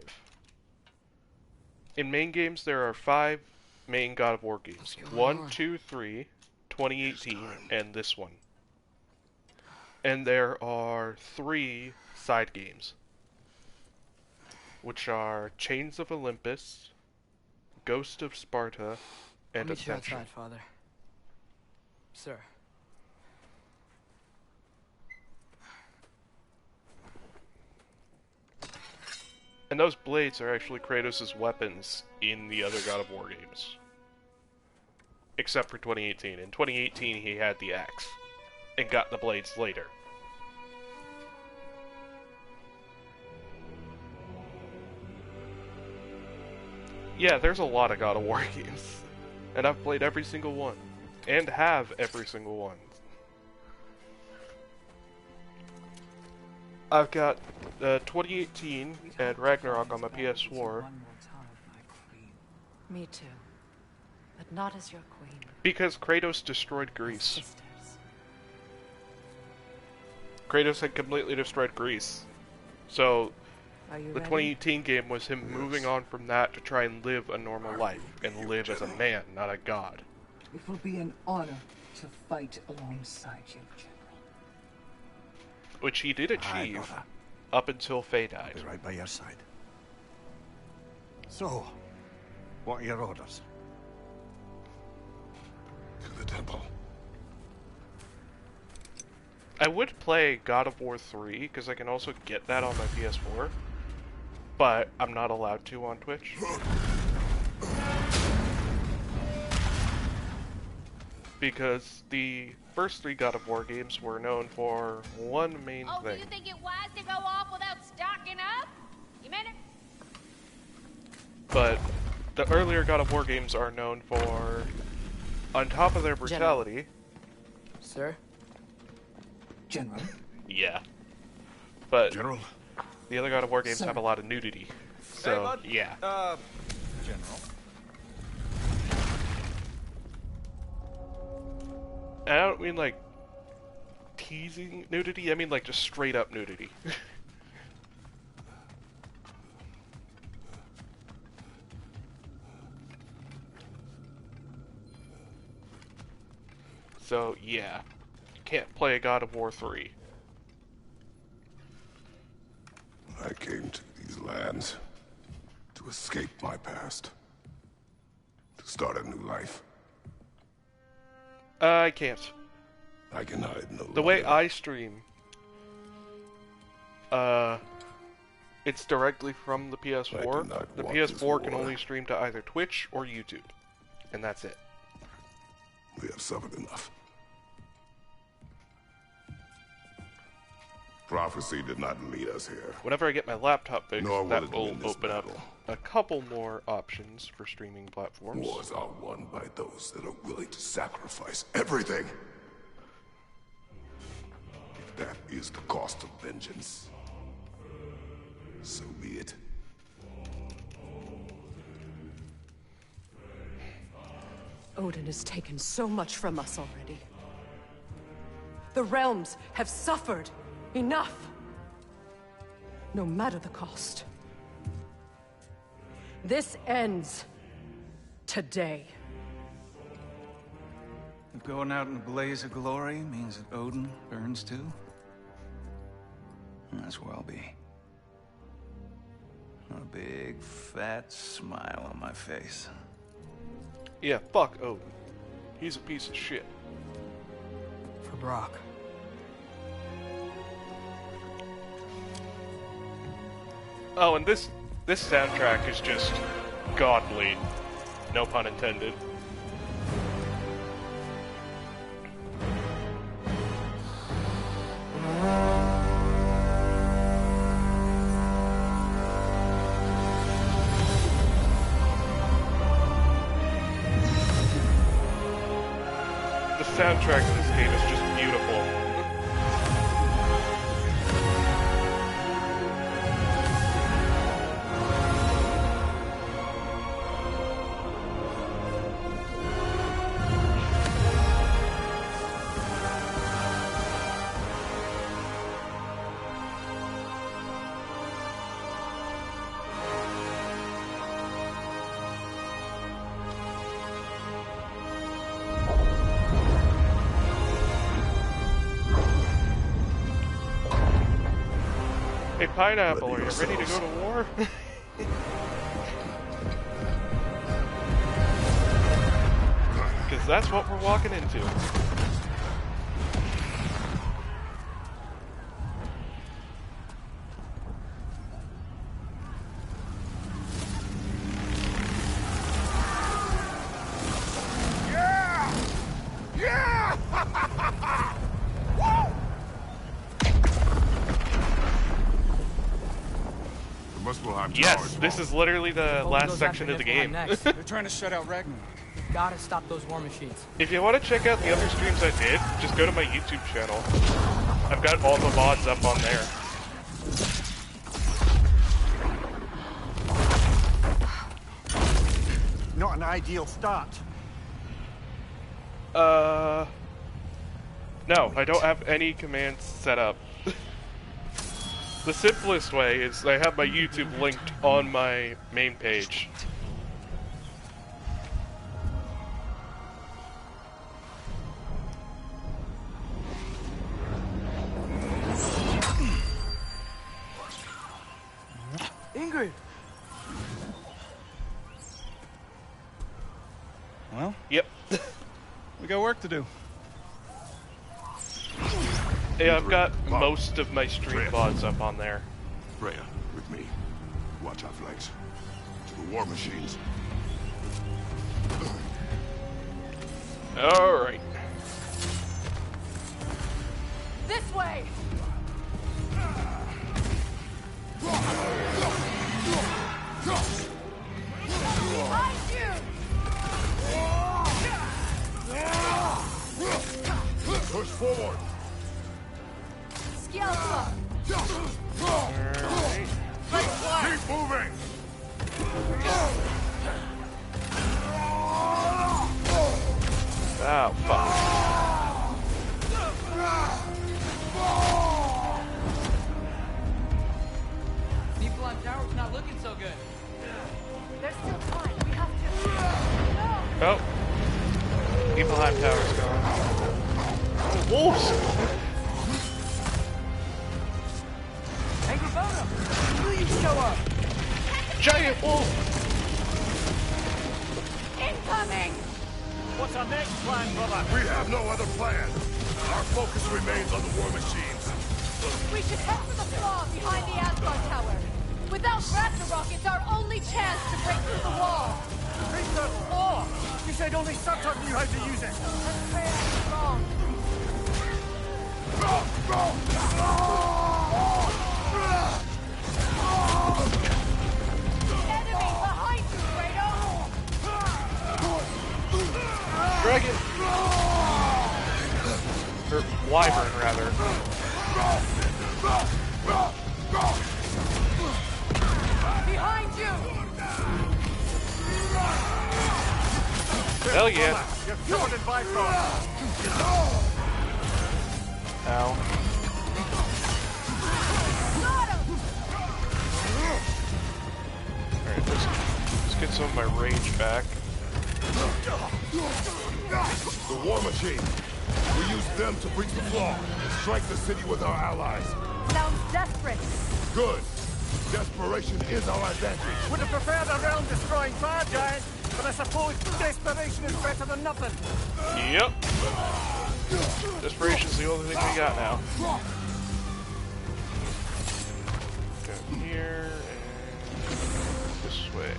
In main games, there are 5 main God of War games. 1, 2, 3, 2018, and this one. And there are 3 side games, which are Chains of Olympus, Ghost of Sparta, and Ascension. Meet you outside, Father. Sir. And those blades are actually Kratos' weapons in the other God of War games. Except for 2018. In 2018 he had the axe, and got the blades later. Yeah, there's a lot of God of War games. And I've played every single one. And have every single one. I've got 2018 and Ragnarok on my PS4. Me too. But not as your queen. Because Kratos destroyed Greece. Kratos had completely destroyed Greece. So, the 2018 game was him moving on from that to try and live a normal life. And live as a man, not a god. It will be an honor to fight alongside you, General. Which he did achieve up until Faye died. I'll be right by your side. So, what are your orders? To the temple. I would play God of War 3, because I can also get that on my PS4. But I'm not allowed to on Twitch. Because the first 3 God of War games were known for one main thing. Do you think it wise to go off without stocking up? You meant it? But the earlier God of War games are known for, on top of their brutality... General. Sir? General? Yeah. But General? The other God of War games have a lot of nudity. So, hey, yeah. General. And I don't mean like teasing nudity, I mean like just straight up nudity. So yeah, you can't play a God of War 3. I came to these lands to escape my past, to start a new life. I can't. I can hide no longer. The way I stream, it's directly from the PS4. The PS4 can only stream to either Twitch or YouTube, and that's it. We have suffered enough. Prophecy did not lead us here. Whenever I get my laptop fixed, Nor that will it will win this open up battle. a couple more options for streaming platforms. Wars are won by those that are willing to sacrifice everything. If That is the cost of vengeance. So be it. Odin has taken so much from us already. The realms have suffered enough. No matter the cost. This ends today. If going out in a blaze of glory means that Odin burns too, that's where I'll be. A big, fat smile on my face. Yeah, fuck Odin. He's a piece of shit. For Brock. Oh, and this soundtrack is just godly. No pun intended. The soundtrack in this game is just beautiful. Hey, Pineapple, are you ready to go to war? Because that's what we're walking into. Yeah! Yeah! Yes, this is literally the last section of the game. They're trying to shut out Ragnarök. We've got to stop those war machines. If you want to check out the other streams I did, just go to my YouTube channel. I've got all the VODs up on there. Not an ideal start. No, I don't have any commands set up. The simplest way is I have my YouTube linked on my main page. Ingrid! Well? Yep. We got work to do. Yeah, I've got most of my stream VODs up on there. Freya, with me. Watch our flanks. To the war machines. Alright. This way! Behind you! Push forward! Skeleton! Alright. Keep moving! Oh, fuck. People on tower's not looking so good. There's still time. We have to. Oh. Niflheim Tower's gone. Wolves! Hey, Rabona! Will you show up? Giant wolf! Incoming! What's our next plan, brother? We have no other plan. Our focus remains on the war machines. We should head for the flaw behind the Asgard Tower. Without Ragnarök, it's our only chance to break through the wall. Priestess Law! You said only Surtur knew how to use it. That's fair. Wrong. Enemy behind you, Kratos! Dragon! Or Wyvern, rather. Behind you! Hell yeah. You're covered in Bifrost. Ow. Alright, let's get some of my rage back. The War Machine. We use them to breach the flaw and strike the city with our allies. Sounds desperate. Good. Desperation is our advantage. Would have preferred a realm-destroying fire giant, but I suppose desperation is better than nothing. Yep. Desperation's the only thing we got now. Go here and this way.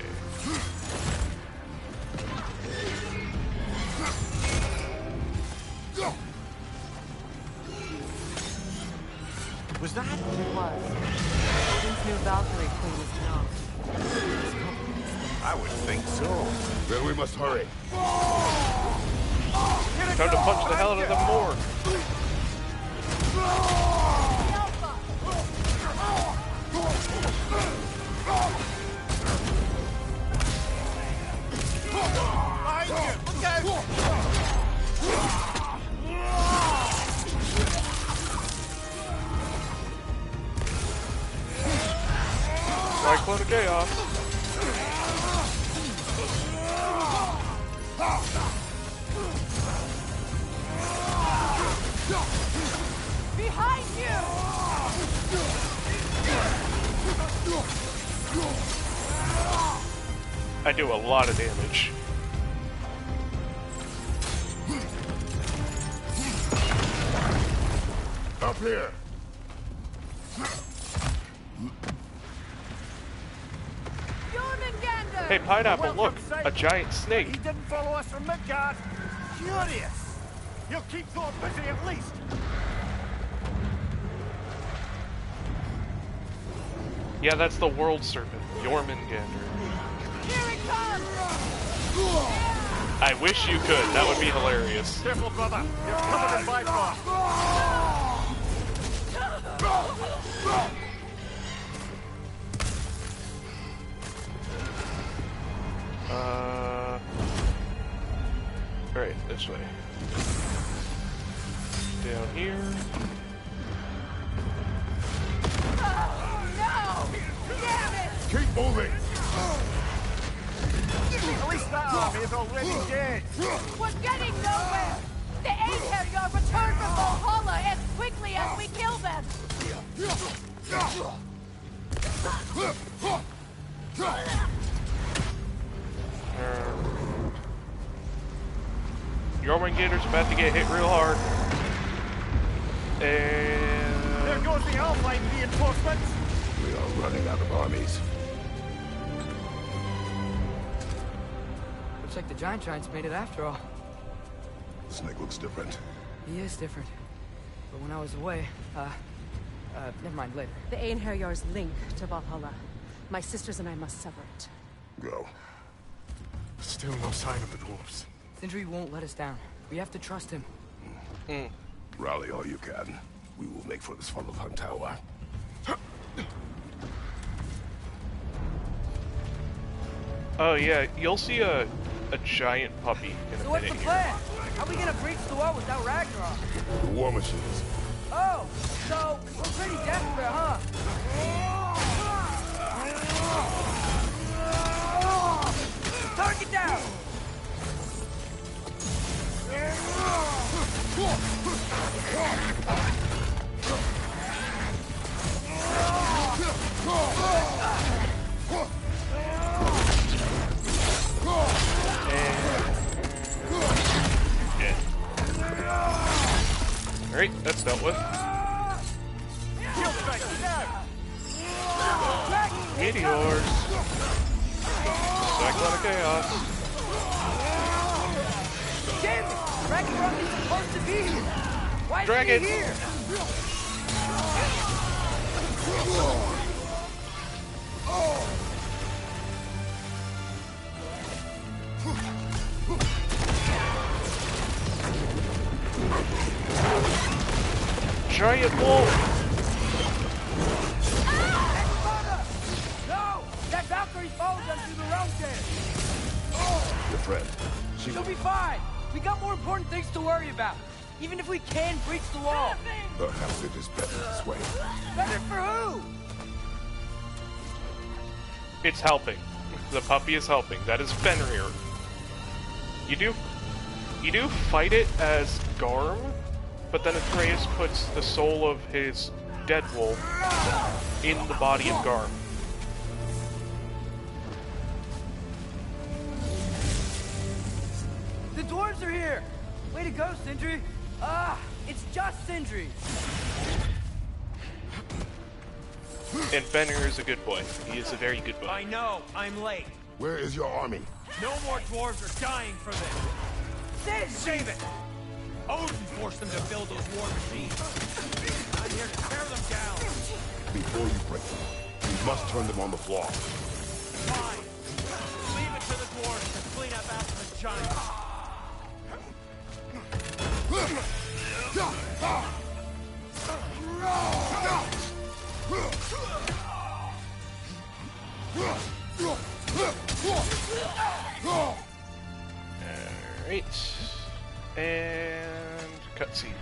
Was that? It was. Odin's new Valkyrie Queen is not. I would think so. Then we must hurry. Time to punch the hell out of them more. Cyclone of Chaos. Behind you! I do a lot of damage. Up here. Hey, Pineapple, look! A giant snake! He didn't follow us from Midgard. Curious. He'll keep Thor busy at least. Yeah, that's the world serpent, Jormungandr. Here it comes! I wish you could, that would be hilarious. Careful, brother. You're covered in Bifrost. Alright, this way. Down here. No! Damn it! Keep moving. At least that army is already dead. We're getting nowhere! The Einherjar return from Valhalla as quickly as we kill them! Jormungandr's about to get hit real hard. And... There goes the Alpine reinforcements. We are running out of armies. Looks like the Giants made it after all. The snake looks different. He is different. But when I was away, never mind, later. The Einherjar's link to Valhalla. My sisters and I must sever it. Go. Still no sign of the dwarves. Sindri won't let us down. We have to trust him. Rally all you can. We will make for this Svartalfheim tower. Oh yeah, you'll see a giant puppy in a So what's minute the here. plan? How are we gonna breach the wall without Ragnarok? The war machines. Oh, so we're pretty desperate, huh? Target down! Alright, that's dealt with. Meteors. Cyclone of Chaos. Damn it! Ragnarok is supposed to be here! Why is Dragons. he here? Giant wolf! Valkyrie followed them through the realm there. Your friend. She'll be fine. We got more important things to worry about. Even if we can breach the wall. Perhaps it is better this way. Better for who? It's helping. The puppy is helping. That is Fenrir. You do fight it as Garm, but then Atreus puts the soul of his dead wolf in the body of Garm. The dwarves are here! Way to go, Sindri! It's just Sindri! And Fenrir is a good boy. He is a very good boy. I know, I'm late. Where is your army? No more dwarves are dying for this. Save it! Odin forced them to build those war machines. I'm here to tear them down. Before you break them, you must turn them on the floor. Fine. Leave it to the dwarves to clean up after the giants. Alright. And cutscene.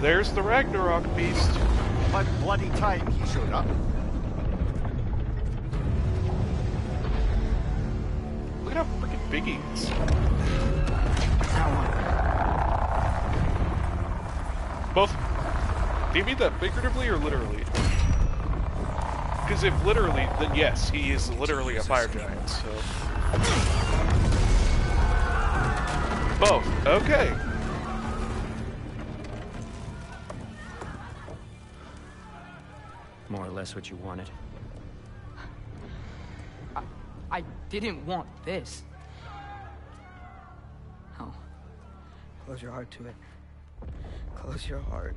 There's the Ragnarok beast. What bloody time he showed up. Look at how freaking big he is. Both. Do you mean that figuratively or literally? Because if literally, then yes, he is literally a fire giant, so... Both. Okay. More or less what you wanted. I didn't want this. No. Close your heart to it. Close your heart.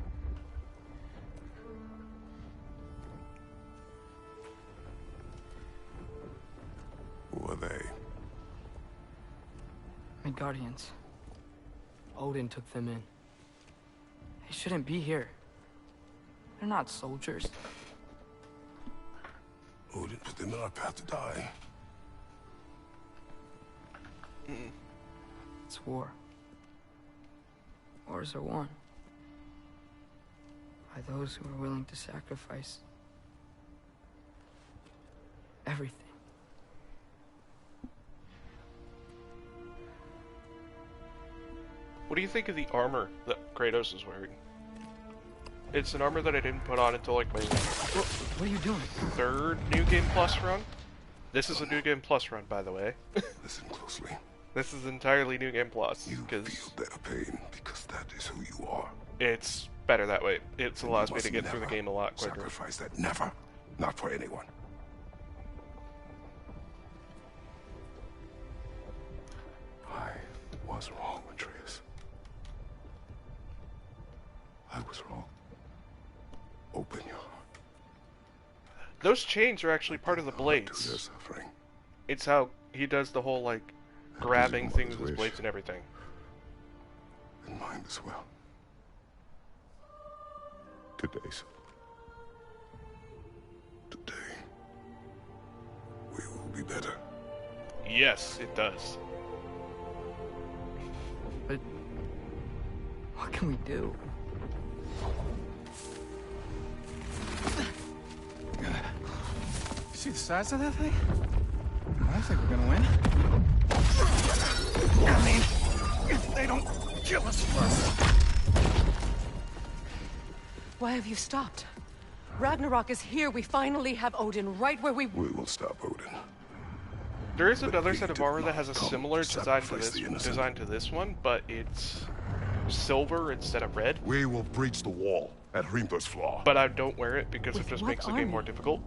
Who are they? Midgardians. Odin took them in. They shouldn't be here. They're not soldiers. Odin put them in our path to die. It's war. Wars are won by those who are willing to sacrifice everything. What do you think of the armor that Kratos is wearing? It's an armor that I didn't put on until like my What are you doing? third New Game Plus run. This is a New Game Plus run, by the way. Listen closely. This is entirely New Game Plus. You feel their pain because that is who you are. It's better that way. It allows me to get through the game a lot quicker. Sacrifice that. Never. Not for anyone. I was wrong, Atreus. I was wrong. Open your heart. Those chains are actually part of the blades. Their suffering. It's how he does the whole, like, grabbing things with his blades and everything. And mine as well. Today's. Today. We will be better. Yes, it does. But what can we do? See the size of that thing? I think we're gonna win. I mean, if they don't kill us first. Why have you stopped? Ragnarok is here. We finally have Odin right where we... We will stop Odin. There is another set of armor that has a similar design to this one, but it's silver instead of red. We will breach the wall at Hrimthur's Flaw. But I don't wear it because it just makes the game more difficult.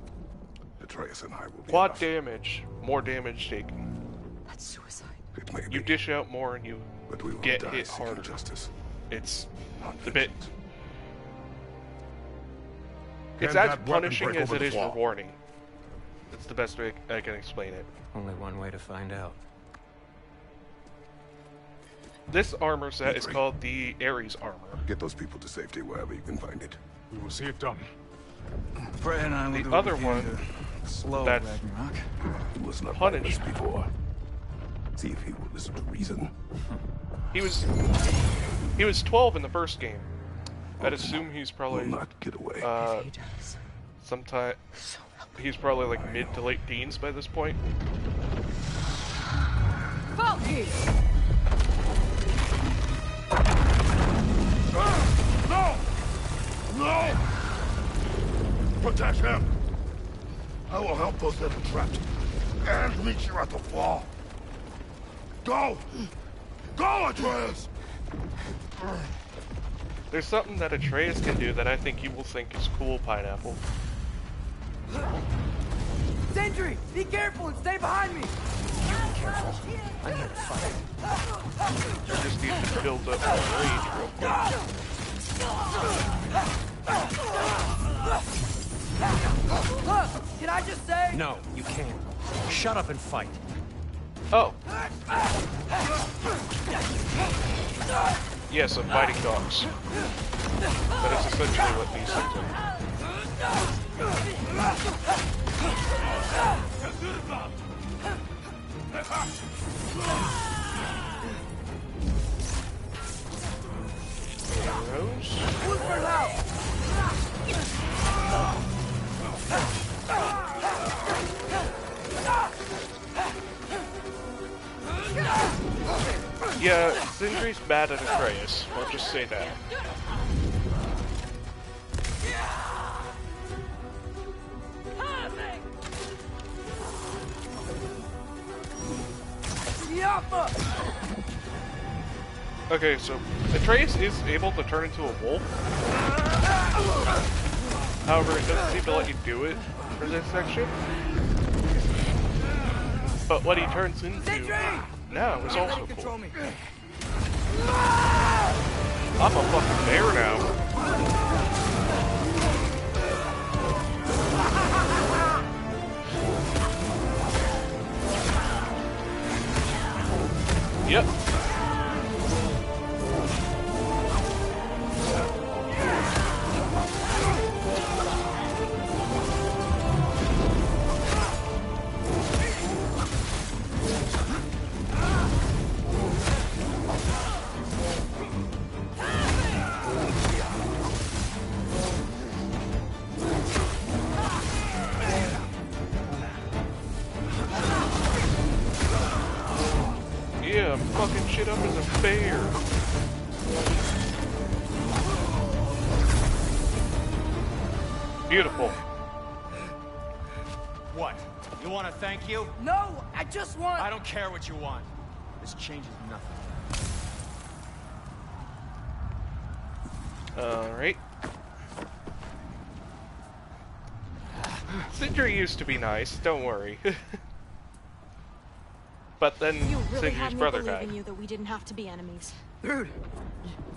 Atreus and I will be Quad enough. damage, more damage taken. That's suicide. It may You be, dish out more and you but we will get die hit seeking harder. justice. It's Not the bit. vengeance. It's Can as that weapon punishing break as over it the is flaw? rewarding. It's the best way I can explain it. Only one way to find out. This armor set is called the Ares armor. Get those people to safety wherever you can find it. We will see it done. Fred and I will do The other what we can one, to slow that's Ragnarok. He was not punished. like this before. See if he will listen to reason. He was 12 in the first game. I'd assume he's probably Will not get away. sometime. He's probably like mid to late teens by this point. No! No! Protect him! I will help those that are trapped. And meet you at the wall. Go! Go, Atreus! There's something that Atreus can do that I think you will think is cool, Pineapple. Sentry, be careful and stay behind me! Careful. I'm here to fight. You just need to build up some rage real quick. Look, can I just say? No, you can't. Shut up and fight. Oh. Yes, I'm fighting dogs. That is essentially what these things are. Yeah, Sindri's bad at Atreus. I'll just say that. Okay, so Atreus is able to turn into a wolf. However, it doesn't seem to let you do it for this section. But what he turns into now is also cool. I'm a fucking bear now. Yep. Yeah, I'm fucking shit up as a bear. Beautiful. What? You want to thank you? No, I just want... I don't care what you want. This changes nothing. Alright. Sindri used to be nice, don't worry. But then You really Sindri's had me brother believing died. you that we didn't have to be enemies. Dude,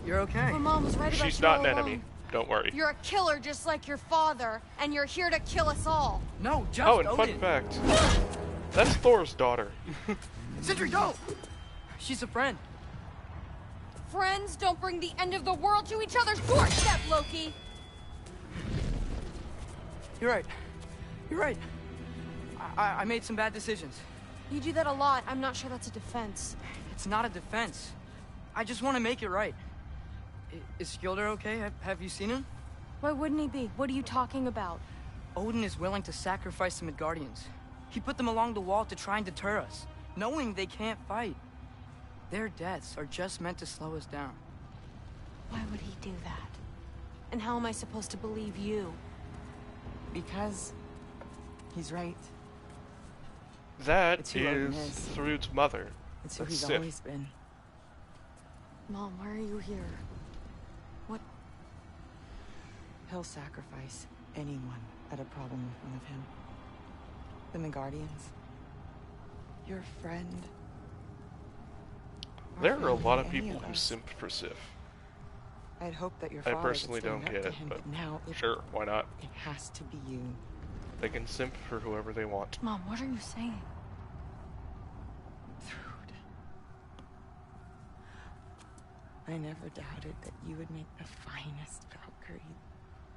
you're okay. My mom was right about She's you not all an along. enemy, don't worry. You're a killer just like your father, and you're here to kill us all. No, just Oh, and Odin. fun fact. That's Thor's daughter. Sentry, go! She's a friend. Friends don't bring the end of the world to each other's doorstep, Loki. You're right. You're right. I made some bad decisions. You do that a lot. I'm not sure that's a defense. It's not a defense. I just want to make it right. Is Skilder okay? Have you seen him? Why wouldn't he be? What are you talking about? Odin is willing to sacrifice the Midgardians. He put them along the wall to try and deter us, knowing they can't fight. Their deaths are just meant to slow us down. Why would he do that? And how am I supposed to believe you? Because he's right. That It's who Odin is is. Thrud's mother. It's who That's he's Sif. always been. Mom, why are you here? What? He'll sacrifice anyone at a problem in front of him. The Midgardians. Your friend. There are a lot of Any people of who us. simp for Sif. I'd hoped that your I father personally would stand don't up get to it, him, but now sure, why not? it has to be you. They can simp for whoever they want. Mom, what are you saying? I never doubted that you would make the finest Valkyrie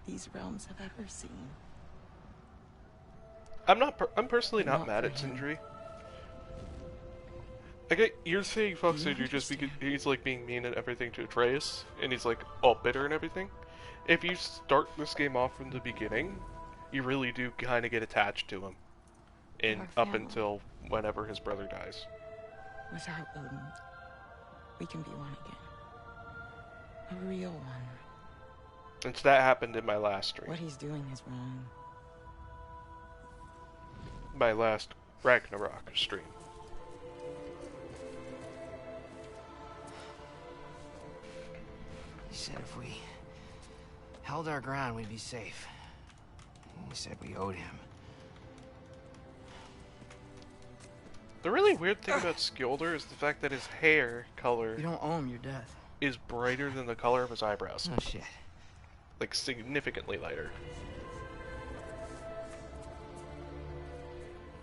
these realms have ever seen. I'm personally not mad at Sindri. Okay, you're saying fuck Sindri just because he's like being mean and everything to Atreus, and he's like all bitter and everything. If you start this game off from the beginning, you really do kind of get attached to him, and up until whenever his brother dies. Without Odin, we can be one again. A real one. And so that happened in my last stream. What he's doing is wrong. My last Ragnarök stream. He said if we held our ground, we'd be safe. He said we owed him. The really weird thing about Skjolder is the fact that his hair color... You don't owe him your death. ...is brighter than the color of his eyebrows. Oh, shit. Like, significantly lighter.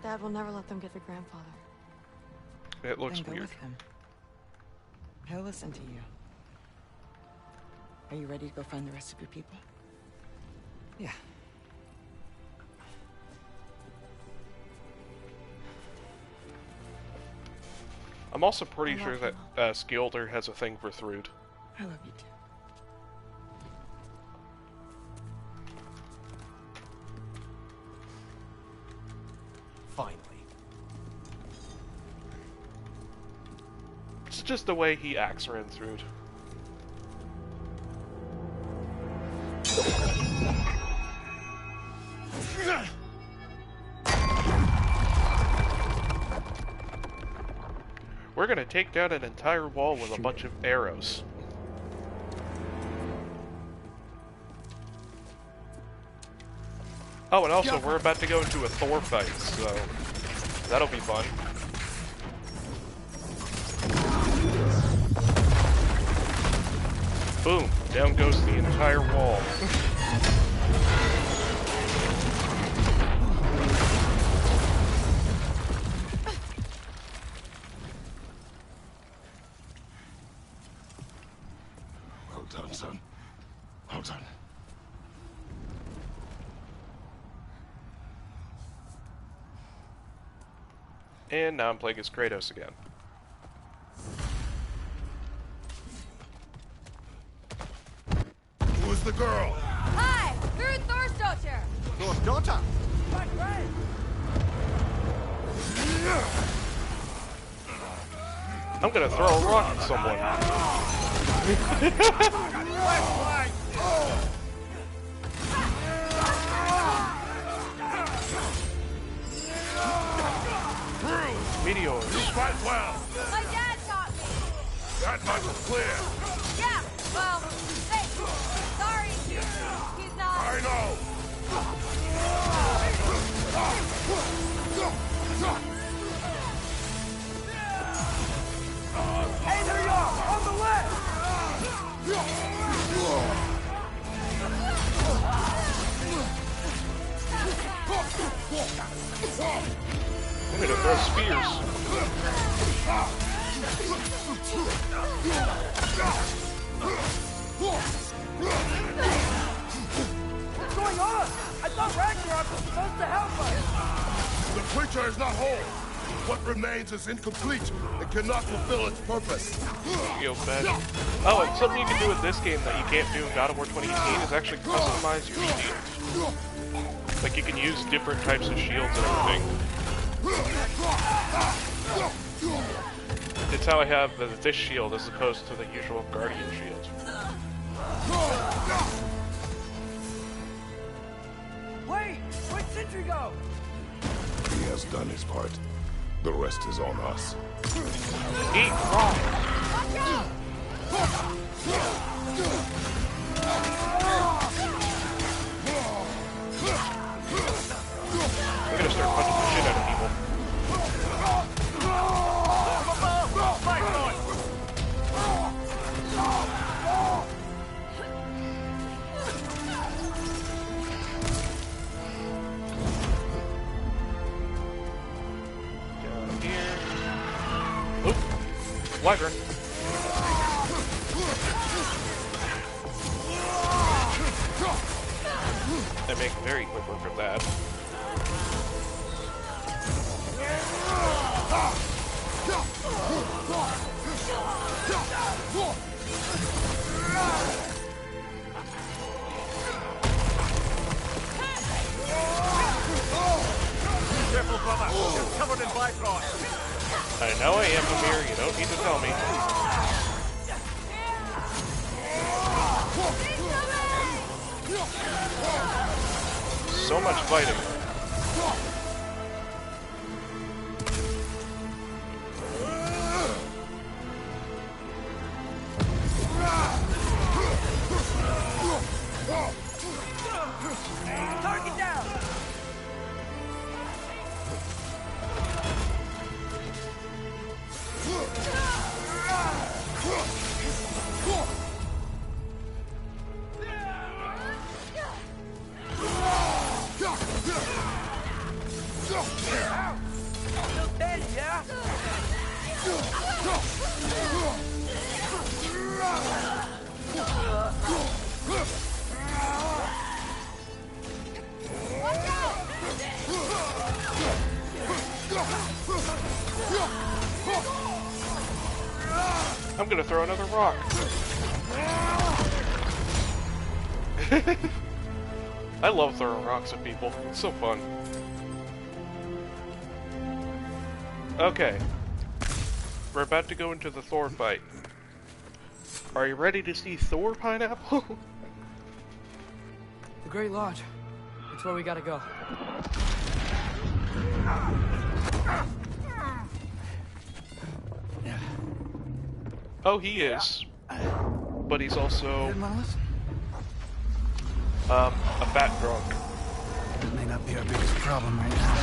Dad will never let them get their grandfather. It looks Then go weird. with him. He'll listen to you. Are you ready to go find the rest of your people? Yeah. I'm also pretty sure that Skjolder has a thing for Thrud. I love you too. Finally. It's just the way he acts around Thrud. We're gonna take down an entire wall with a bunch of arrows. Oh, and also, we're about to go into a Thor fight, so that'll be fun. Boom! Down goes the entire wall. Well done, son. Well done. And now I'm playing as Kratos again. Who's the girl? Hi! Thrud Thor's daughter! Thor's daughter? My friend! I'm gonna throw a rock at someone. Meteor. You fight well. My dad taught me! That much is clear. Yeah, well, thanks. Sorry, he's not... I know. Hey, there you are! On the left! I'm gonna throw spears. What's going on? I thought Ragnarök was supposed to help us! The creature is not whole. What remains is incomplete. It cannot fulfill its purpose. Feel bad. Oh, and something you can do with this game that you can't do in God of War 2018 is actually customize your shield. Like, you can use different types of shields and everything. It's how I have this shield as opposed to the usual Guardian shield. Wait! Where'd Sindri go? He has done his part. The rest is on us. Eat rock! I'm gonna start punching the shit out of people. Down here. Oop! Wyvern. They make very quick work of that. Careful, brother. You're covered in Bifrost. I know I am, Amir. You don't need to tell me. So much fighting. Target down! Still dead, yeah? I'm gonna throw another rock. I love throwing rocks at people. It's so fun. Okay. We're about to go into the Thor fight. Are you ready to see Thor, Pineapple? The Great Lodge. That's where we gotta go. Oh, he is. But he's also a fat drunk. That may not be our biggest problem right now.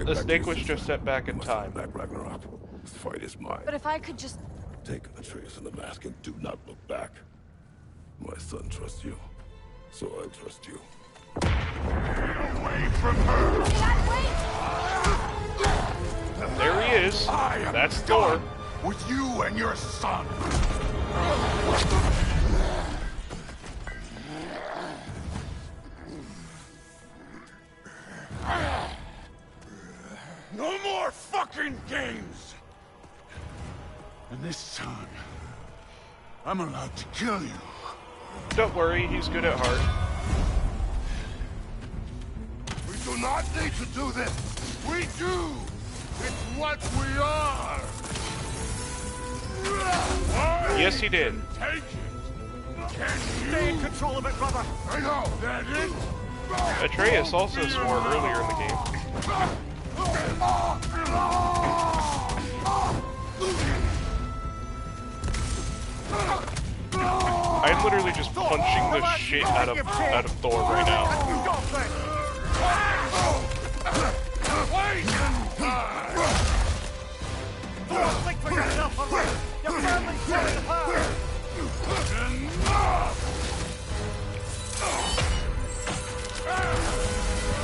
The snake was just set back in time. Back, Ragnarok. This fight is mine. But if I could just... Take Atreus and the mask and do not look back. My son trusts you, so I trust you. Away from her! There he is. That's Thor. With you and your son. No more fucking games! And this time, I'm allowed to kill you. Don't worry, he's good at heart. We do not need to do this. We do. It's what we are. Yes, he did. Take it. Can you? Stay in control of it, brother. I know. That it? Atreus also swore earlier in the game. I'm literally just punching the shit out of Thor right now. Think for yourself, alright? Your family's falling apart.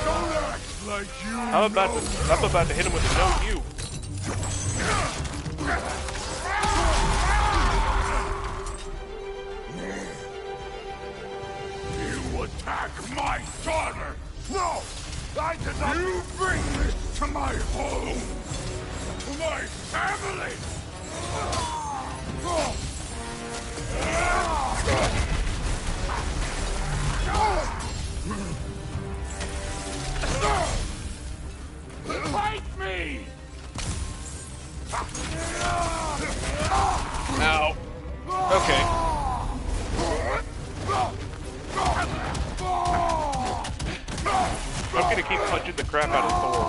Don't act like you. I'm about to hit him with a no you. You attack my daughter! No! I did not! You bring this to my home! To my family! Fight me! Ow. Okay. I'm gonna keep punching the crap out of Thor.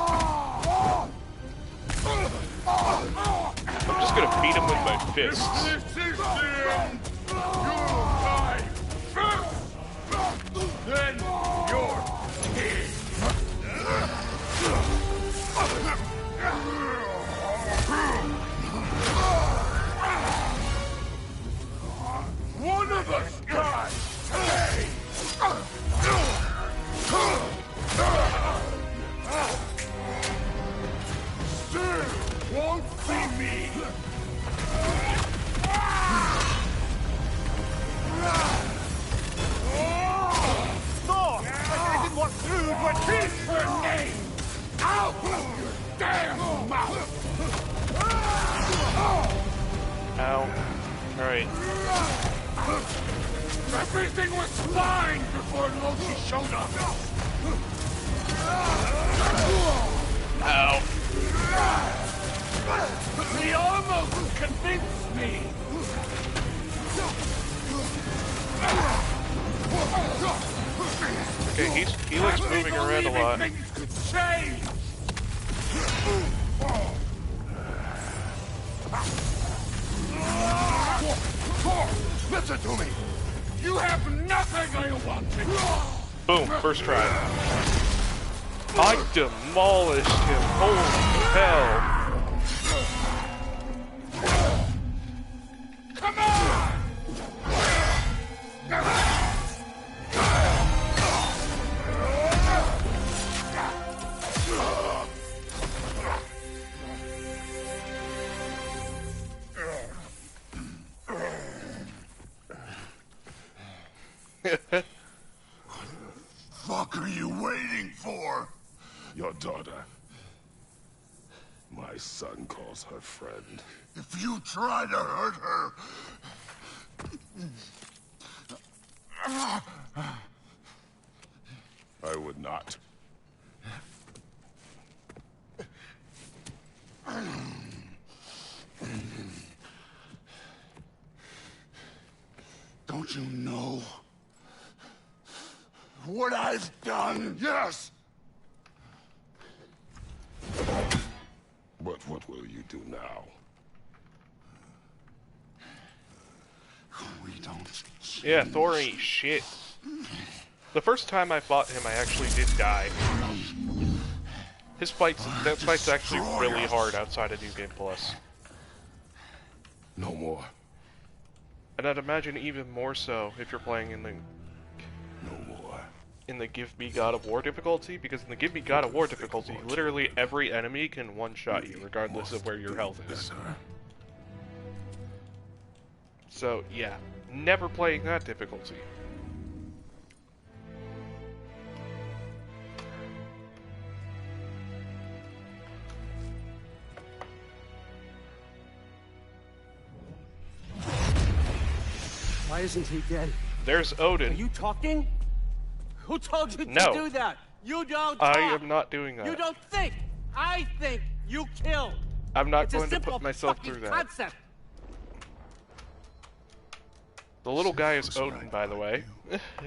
I'm just gonna beat him with my fists. This is the end! You'll die first! Then you're king! One of us dies today! Still won't see me! Everything was fine before Loki showed up! Ow. He almost convinced me! Okay, he likes moving around a lot. Things could change! Listen to me! You have nothing I wanted! Boom, first try. I demolished him. Holy hell. Come on! What the fuck are you waiting for? Your daughter. My son calls her friend. If you try to hurt her... I would not. Don't you know what I've done? Yes! But what will you do now? We don't... Yeah, Thor ain't shit. The first time I fought him, I actually did die. That fight's actually really hard outside of New Game Plus. No more. And I'd imagine even more so if you're playing in the... No more. In the Give Me God of War difficulty, because in the Give Me God of War difficulty, literally every enemy can one-shot you, regardless of where your health is. So, yeah. Never playing that difficulty. Why isn't he dead? There's Odin. Are you talking? Who told you to do that? You don't talk. I am not doing that. You don't think. I think. You killed. I'm not going to put myself through that. Concept. The little guy is Odin, by the way,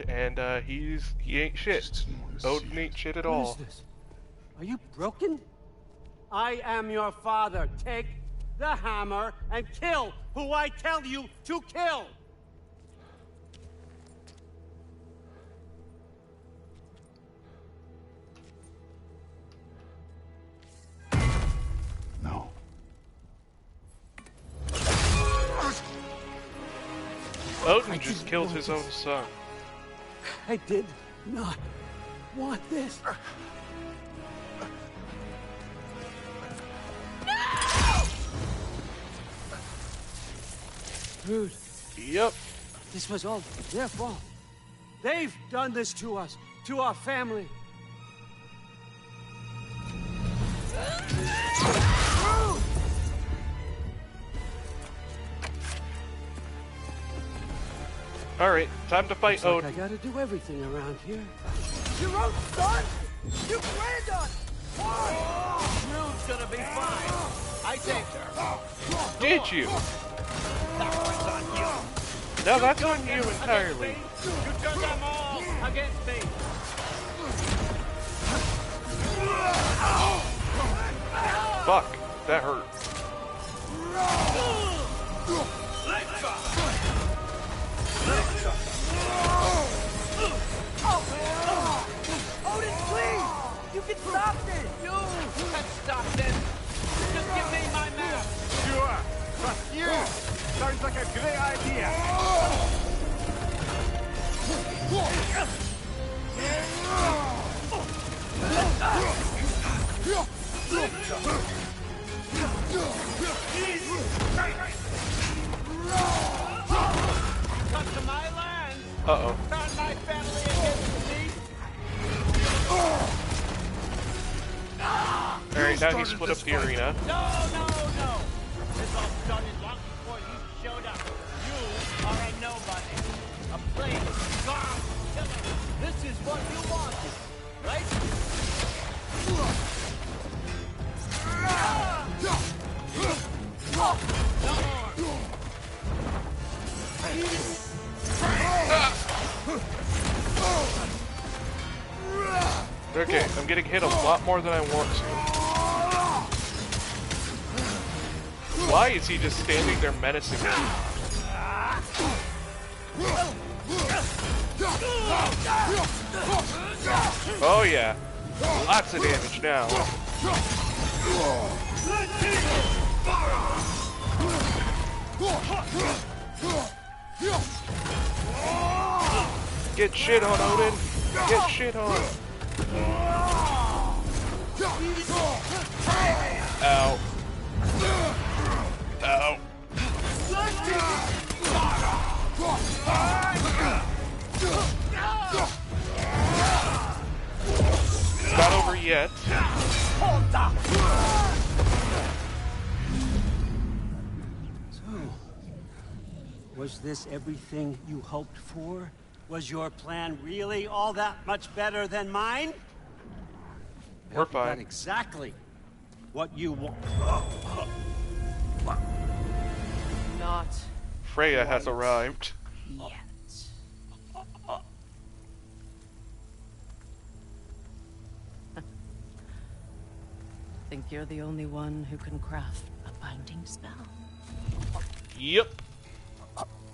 and he ain't shit. Odin ain't shit at all. What is this? Are you broken? I am your father. Take the hammer and kill who I tell you to kill. No. Odin just killed his own son. I did not want this. Dude. Yep. This was all their fault. They've done this to us, to our family. Alright, time to fight Looks like Odin. I gotta do everything around here. Your own son? You planned on! Drew's gonna be fine. I saved her. Did you? That one's on you. No, that's on you entirely. You turned them all against me. Fuck, that hurt. Odin, please! You can stop this! You can stop this! Just give me my map! Sure, but you! Sounds like a great idea! Come to my land! Uh-oh. Turn my family against me! Alright, now he split up the arena. No! This all started long before you showed up. You are a nobody. A plague Okay, I'm getting hit a lot more than I want to. Why is he just standing there menacing me? Oh yeah, lots of damage now. Get shit on, Odin! Get shit on! Ow. Ow. Not over yet. So, was this everything you hoped for? Was your plan really all that much better than mine? We're fine. Got exactly what you want. Not. Freya has arrived. Yet. Think you're the only one who can craft a binding spell? Yep.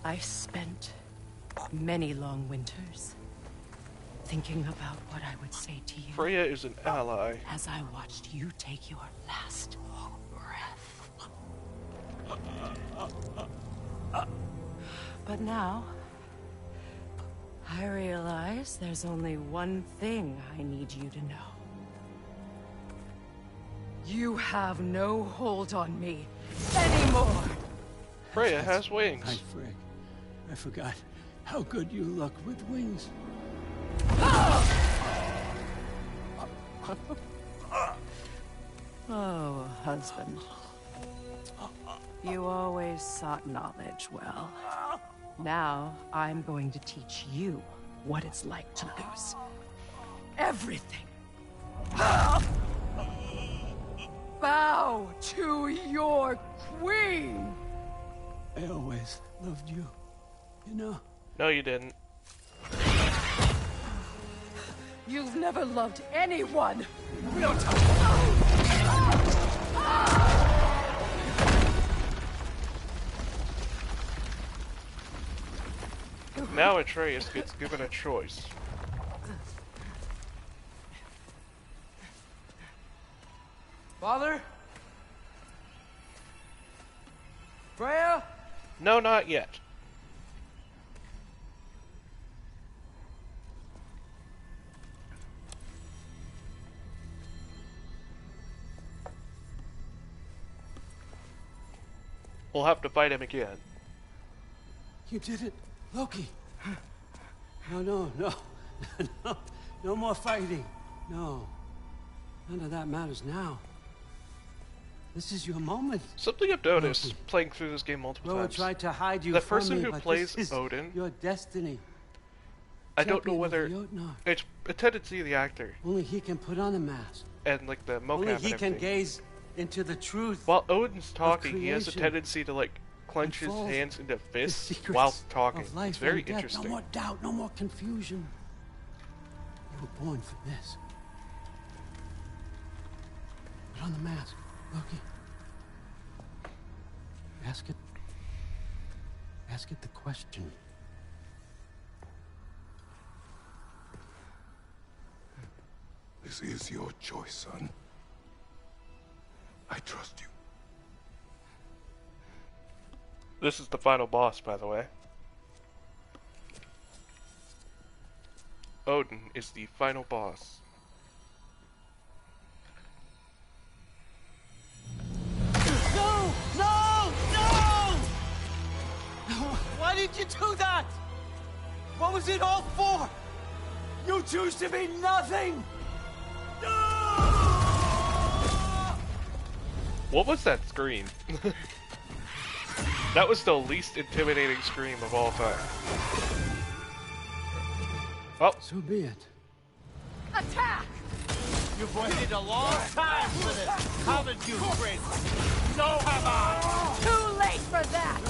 I spent many long winters thinking about what I would say to you. Freya is an ally. As I watched you take your last breath. But now, I realize there's only one thing I need you to know. You have no hold on me anymore. Freya has wings. Right, Frick. I forgot how good you look with wings. Oh, husband. You always sought knowledge well. Now, I'm going to teach you what it's like to lose everything. Bow to your queen! I always loved you, you know? No, you didn't. You've never loved anyone! No time! Now Atreus gets given a choice. Father? Freya? No, not yet. We'll have to fight him again. You did it, Loki. No, no more fighting. No, none of that matters now. This is your moment. Something I've noticed playing through this game multiple times. Tried to hide you the from person me, who but plays this is Odin, your destiny. I don't know whether Jotnar. it's a tendency of the actor. Only he can put on a mask. And like the mocap Only and he can everything. gaze into the truth. While Odin's talking, he has a creation. tendency to like clench his Unfold hands into the fists secrets while talking. of life It's very and death. interesting. No more doubt, no more confusion. You were born for this. Put on the mask, Loki. Ask it the question. This is your choice, son. I trust you. This is the final boss, by the way. Odin is the final boss. No! No! No! Why did you do that? What was it all for? You choose to be nothing! What was that scream? That was the least intimidating scream of all time. Oh. So be it. Attack! You've waited a long time for this, haven't you, Prince? So have I! Too late for that!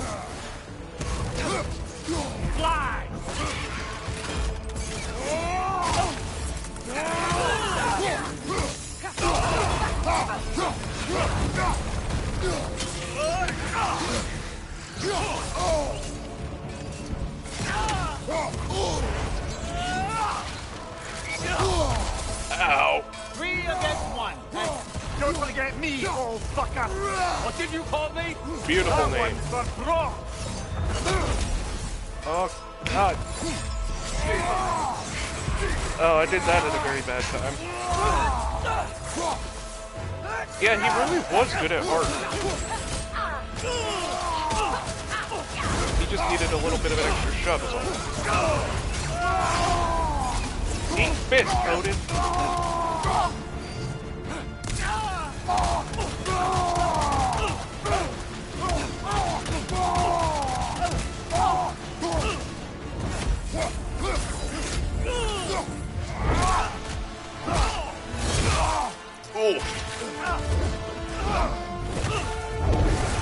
Fly! Ow. 3 against 1. And don't forget me, old fucker. What did you call me? Beautiful that name. One's for Bro. Oh, God. Oh, I did that at a very bad time. Yeah, he really was good at art. He just needed a little bit of an extra shove is all. Eat fist, Odin. Oh.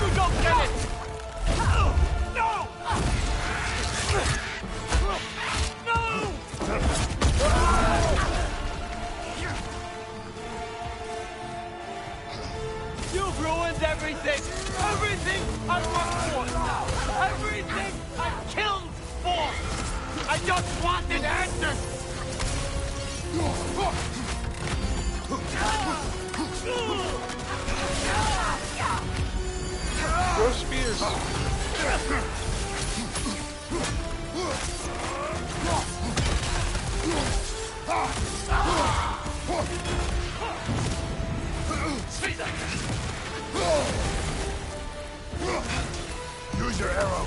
You don't get it! No! No! You've ruined everything! Everything I worked for! Everything I killed for! I just wanted answers! Throw spears. Use your arrow.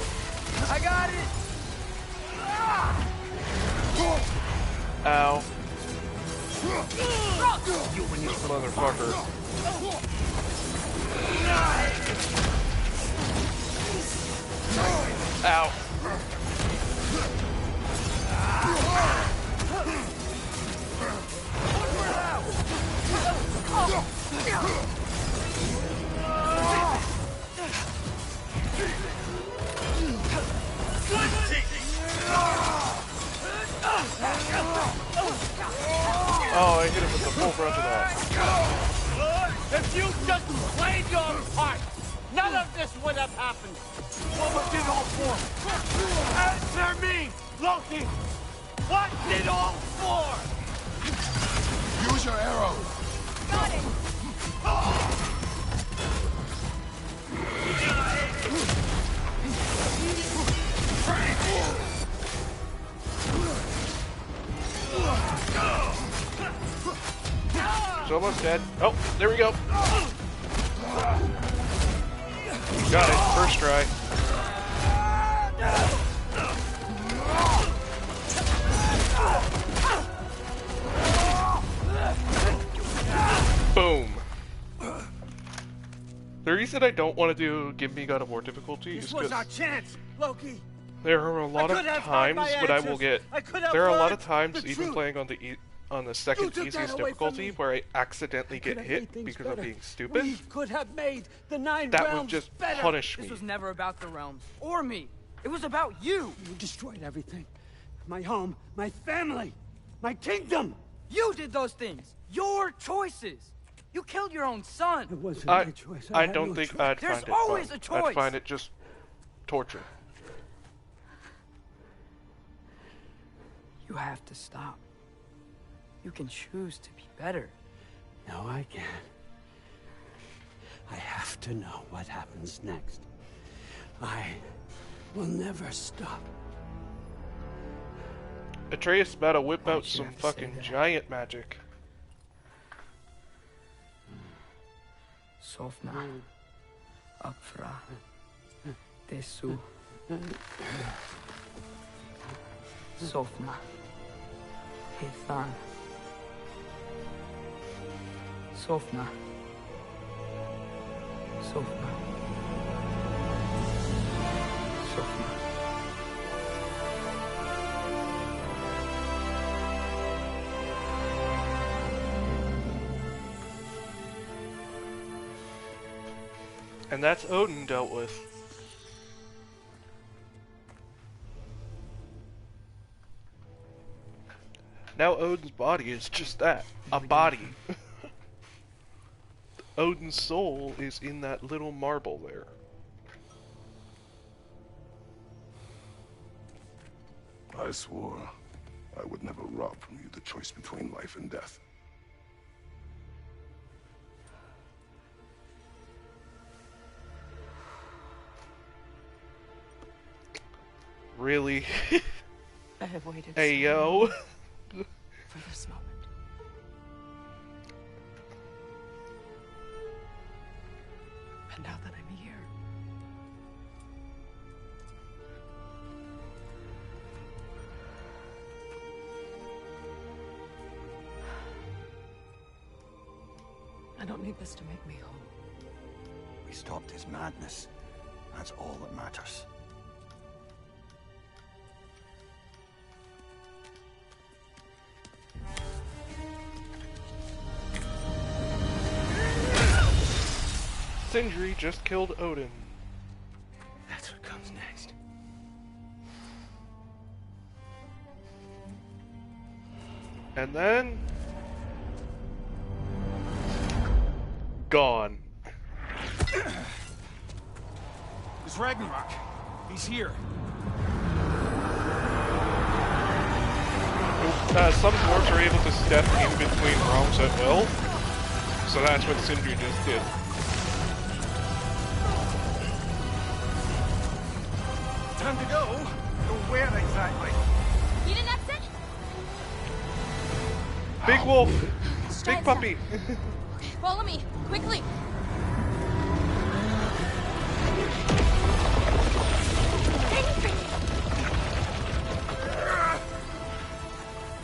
I got it! Ow. You motherfucker. Ow. Oh, I hit him with the full brunt of that. If you just played your part, none of this would have happened. What was it all for? Answer me, Loki! What did all for? Use your arrow. Got it! He's almost dead. Oh, there we go. Got it. First try. Boom. The reason I don't want to do Give Me God of War difficulty is This was because our chance, Loki. there are a lot of could have times had my when I answers. will get. I could have There are a lot learned of times, the even truth. playing on the second took that easiest away from difficulty, me. where I accidentally Could get have made hit things because I'm better. being stupid. We could have made the 9 That realms would just better. punish me. This was never about the realms or me. It was about you. You destroyed everything. My home, my family, my kingdom. You did those things. Your choices. You killed your own son. It wasn't my choice. I had don't no think choice. I'd There's find it always fun. a choice. I'd find it just torture. You have to stop. You can choose to be better. No, I can't. I have to know what happens next. I will never stop. Atreus about to whip out Why'd you some have to say fucking that? giant magic. Sofna. Apfra. Desu. Sofna. Hethan. Sofna. Sofna. Sofna. And that's Odin dealt with. Now Odin's body is just that, a body. Odin's soul is in that little marble there. I swore I would never rob from you the choice between life and death. Really? I have waited Hey, so yo. long for this moment. And now that I'm here, I don't need this to make me whole. We stopped his madness. That's all that matters. Sindri just killed Odin. That's what comes next. And then... gone. It's Ragnarok. He's here. Some dwarves are able to step in between realms at will. So that's what Sindri just did. Time to go. Go where exactly? You didn't exit? Big wolf! Stay Big puppy! Follow me, quickly.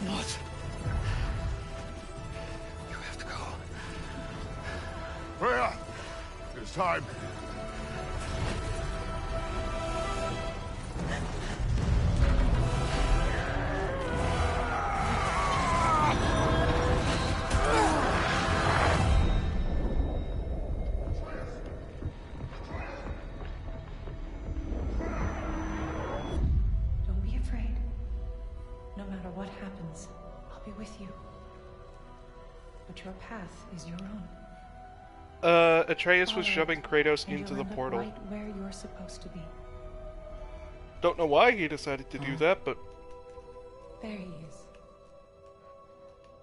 What? You have to go. Freya! It's time. Don't be afraid. No matter what happens, I'll be with you. But your path is your own. Atreus was shoving Kratos And into you'll the end up portal. right where you're supposed to be. Don't know why he decided to do that, but... There he is.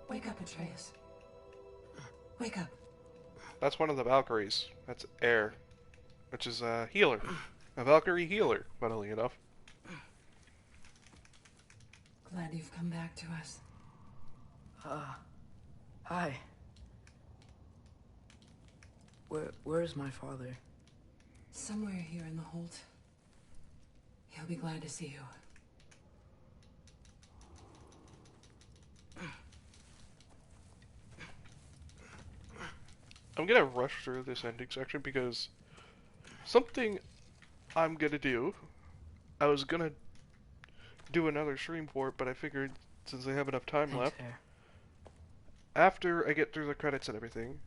Wake up, Atreus. Wake up. That's one of the Valkyries. That's Air. Which is a healer. A Valkyrie healer, funnily enough. Glad you've come back to us. Hi. Where's my father? Somewhere here in the Holt. He'll be glad to see you. I'm gonna rush through this ending section because something I'm gonna do. I was gonna do another stream for it, but I figured since I have enough time left, after I get through the credits and everything,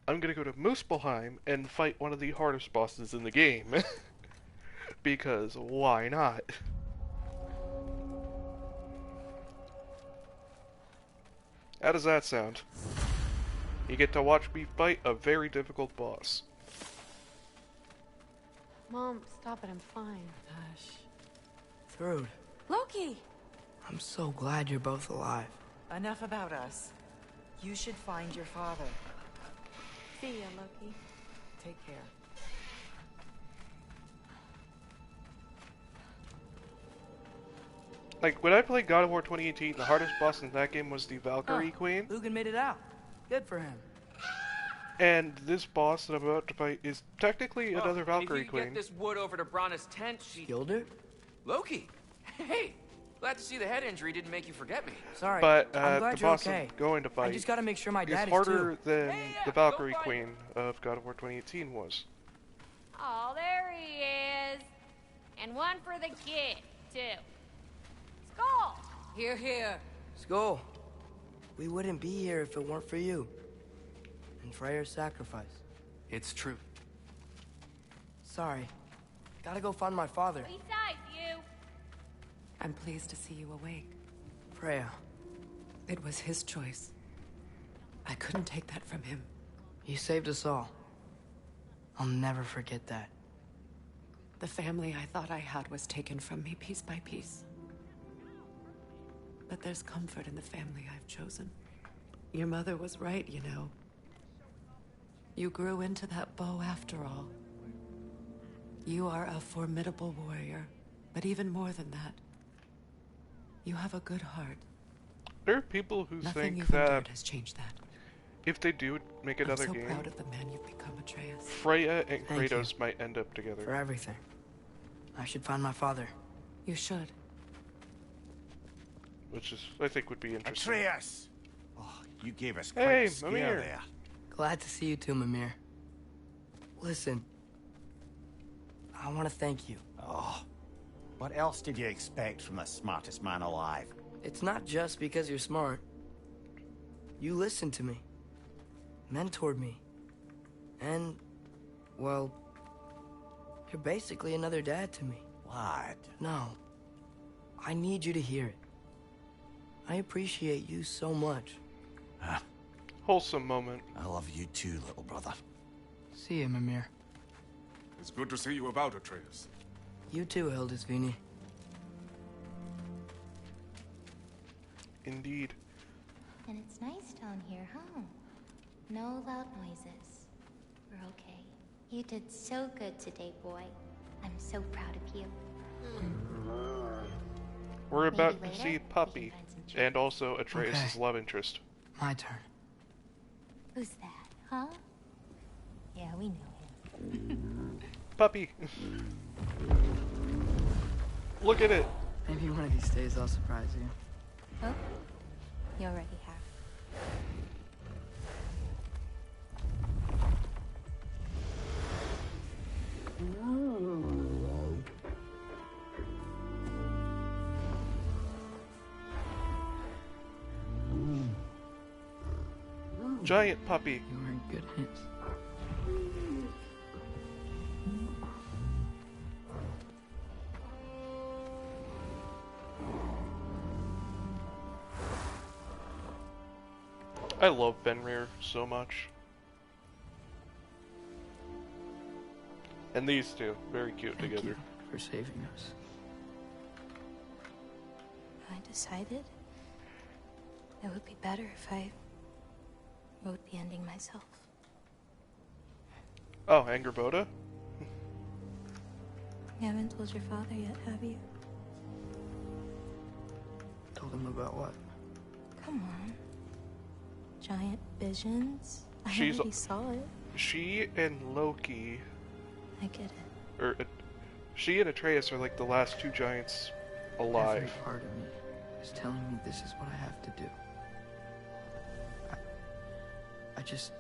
I'm gonna go to Muspelheim and fight one of the hardest bosses in the game. Because why not? How does that sound? You get to watch me fight a very difficult boss. Mom, stop it. I'm fine. Hush. Thrud, Loki! I'm so glad you're both alive. Enough about us. You should find your father. See ya, Loki. Take care. Like, when I played God of War 2018, the hardest boss in that game was the Valkyrie Queen. Lugan made it out. Good for him. And this boss that I'm about to fight is technically another Valkyrie If you Queen. get this wood over to Brana's tent, she... Killed her? Loki! Hey! Glad to see the head injury didn't make you forget me. Sorry. But I'm glad the you're boss okay. I'm going to fight I just gotta make sure my is dad is harder too. than the Valkyrie Queen of God of War 2018 was. Oh, there he is. And one for the kid, too. Skull! Here, here. Skull. We wouldn't be here if it weren't for you. And Freya's sacrifice. It's true. Sorry. Gotta go find my father. Besides you. I'm pleased to see you awake. Freya. It was his choice. I couldn't take that from him. You saved us all. I'll never forget that. The family I thought I had was taken from me piece by piece. But there's comfort in the family I've chosen. Your mother was right, you know. You grew into that bow after all. You are a formidable warrior, but even more than that, you have a good heart. There are people who Nothing think you've that endured has changed that. if they do make another I'm so game, proud of the man you've become, Atreus. Freya and Thank Kratos you. might end up together. For everything. I should find my father. You should. Which is, I think, would be interesting. Atreus! Oh, you gave us quite Hey, a scare Mimir. there. Glad to see you too, Mimir. Listen, I want to thank you. Oh, what else did you expect from the smartest man alive? It's not just because you're smart. You listened to me, mentored me, and, well, you're basically another dad to me. What? No, I need you to hear it. I appreciate you so much. Huh? Wholesome moment. I love you too, little brother. See you, Mimir. It's good to see you about, Atreus. You too, Hildisvini. Indeed. And it's nice down here, huh? No loud noises. We're okay. You did so good today, boy. I'm so proud of you. We're about Maybe to later see we Puppy, can find some treats. and also Atreus' Okay. love interest. My turn. Who's that, huh? Yeah, we know him. Puppy! Look at it! Maybe one of these days I'll surprise you. Oh, you already have. Giant puppy. You were in good hands. I love Fenrir so much. And these two, very cute Thank together. you for saving us. I decided it would be better if I wrote the ending myself. Oh, Angerboda? You haven't told your father yet, have you? Told him about what? Come on. Giant visions? I She's- already saw it. She and Loki, I get it. or she and Atreus are like the last two giants alive. Every part of me is telling me this is what I have to do. I just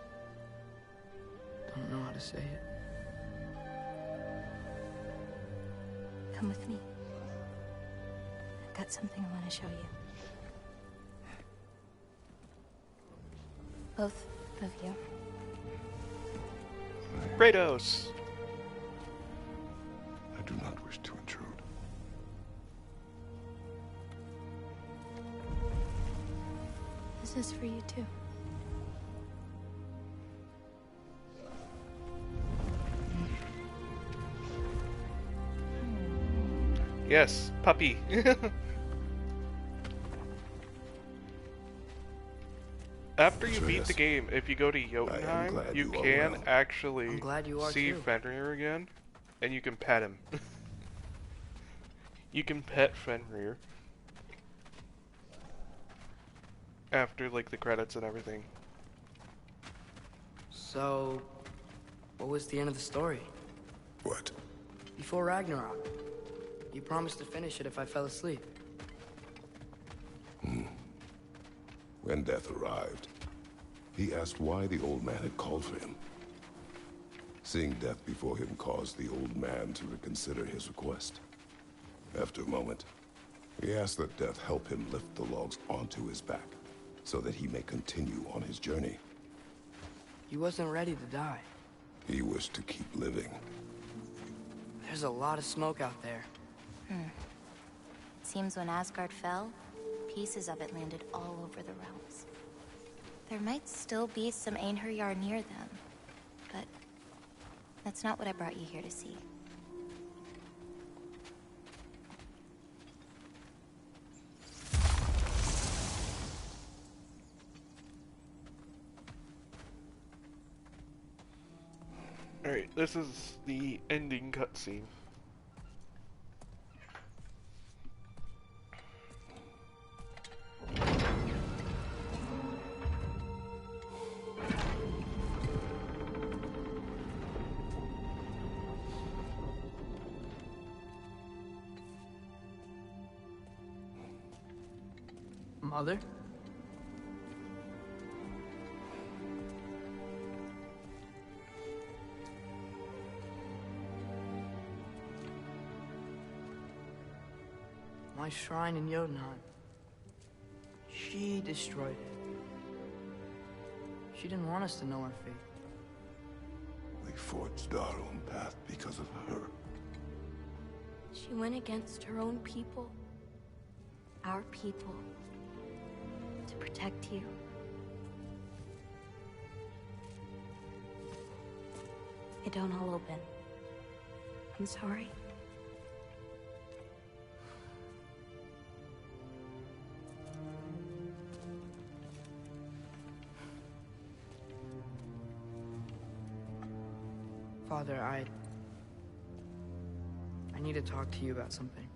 don't know how to say it. Come with me. I've got something I want to show you. Both of you. Kratos! I do not wish to intrude. This is for you too. Yes, puppy. After you beat the game, if you go to Jotunheim, glad you you are can well. actually I'm glad you are see too. Fenrir again, and you can pet him. You can pet Fenrir. After, like, the credits and everything. So, what was the end of the story? What? Before Ragnarok, you promised to finish it if I fell asleep. When death arrived, he asked why the old man had called for him. Seeing death before him caused the old man to reconsider his request. After a moment, he asked that death help him lift the logs onto his back, so that he may continue on his journey. He wasn't ready to die. He wished to keep living. There's a lot of smoke out there. It seems when Asgard fell, pieces of it landed all over the realms. There might still be some Einherjar near them, but that's not what I brought you here to see. Alright, this is the ending cutscene. Mother? My shrine in Jotunheim. She destroyed it. She didn't want us to know our fate. We forged our own path because of her. She went against her own people. Our people. To protect you. It don't all open. I'm sorry. Father, I need to talk to you about something.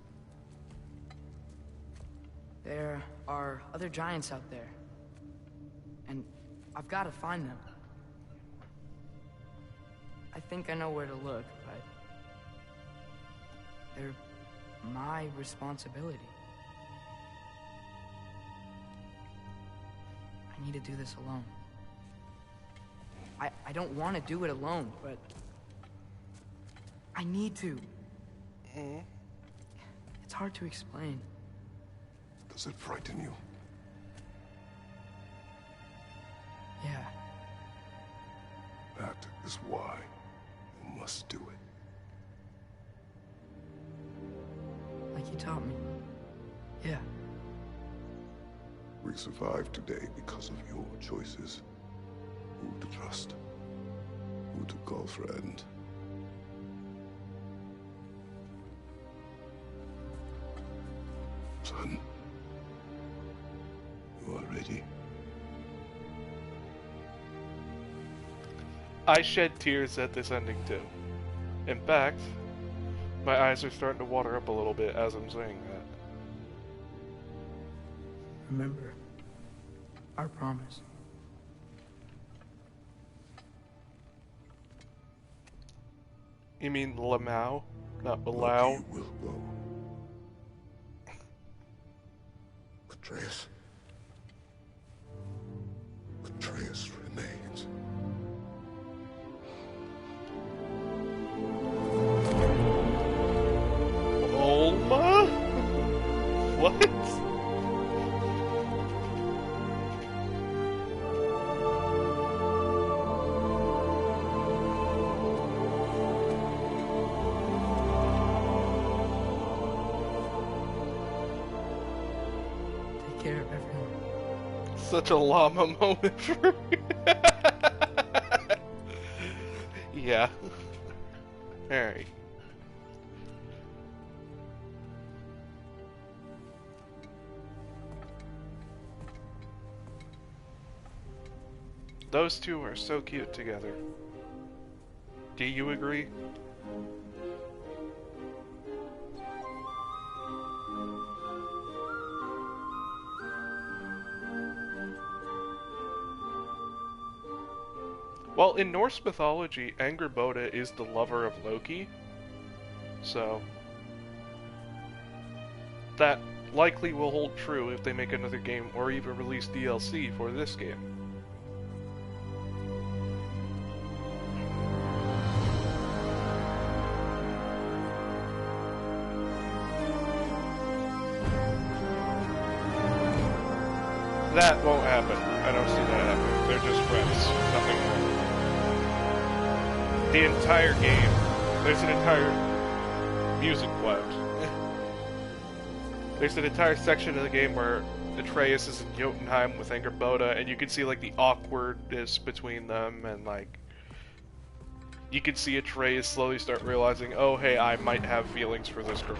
There are other giants out there, and I've got to find them. I think I know where to look, but they're my responsibility. I need to do this alone. I don't want to do it alone, but I need to. It's hard to explain. Does it frighten you? Yeah. That is why you must do it. Like you taught me. Yeah. We survived today because of your choices. Who to trust, who to call friend. Son, you are ready. I shed tears at this ending too. In fact, my eyes are starting to water up a little bit as I'm saying that. Remember our promise. You mean Lamau, not Bilal? You will go. Atreus. Atreus remains. Olma? What? Such a llama moment for me. Yeah. Alright. Those two are so cute together. Do you agree? Well, in Norse mythology, Angrboda is the lover of Loki, so that likely will hold true if they make another game or even release DLC for this game. That won't happen. I don't see that happening. They're just friends. Nothing more. The entire game, there's an entire music quote. There's an entire section of the game where Atreus is in Jotunheim with Angerboda, and you can see like the awkwardness between them, and like you can see Atreus slowly start realizing, oh hey, I might have feelings for this girl.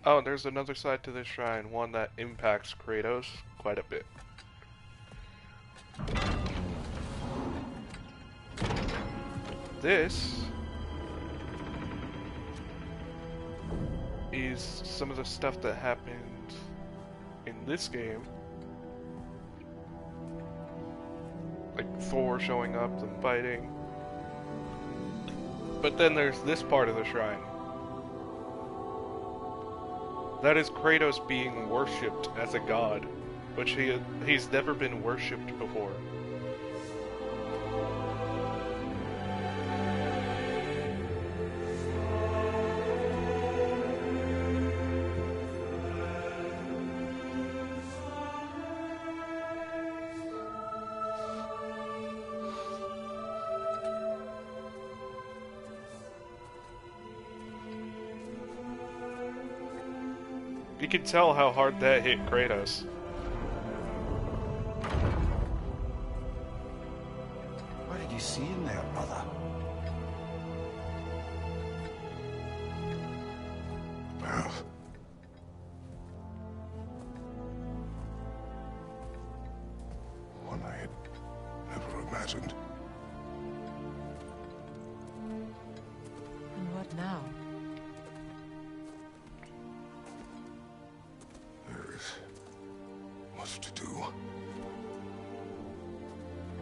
Oh, and there's another side to this shrine, one that impacts Kratos quite a bit. This is some of the stuff that happened in this game. Like Thor showing up and fighting. But then there's this part of the shrine. That is Kratos being worshipped as a god, which he's never been worshipped before. You can tell how hard that hit Kratos. What did you see in there, brother? Path. One I had never imagined. And what now? There is much to do.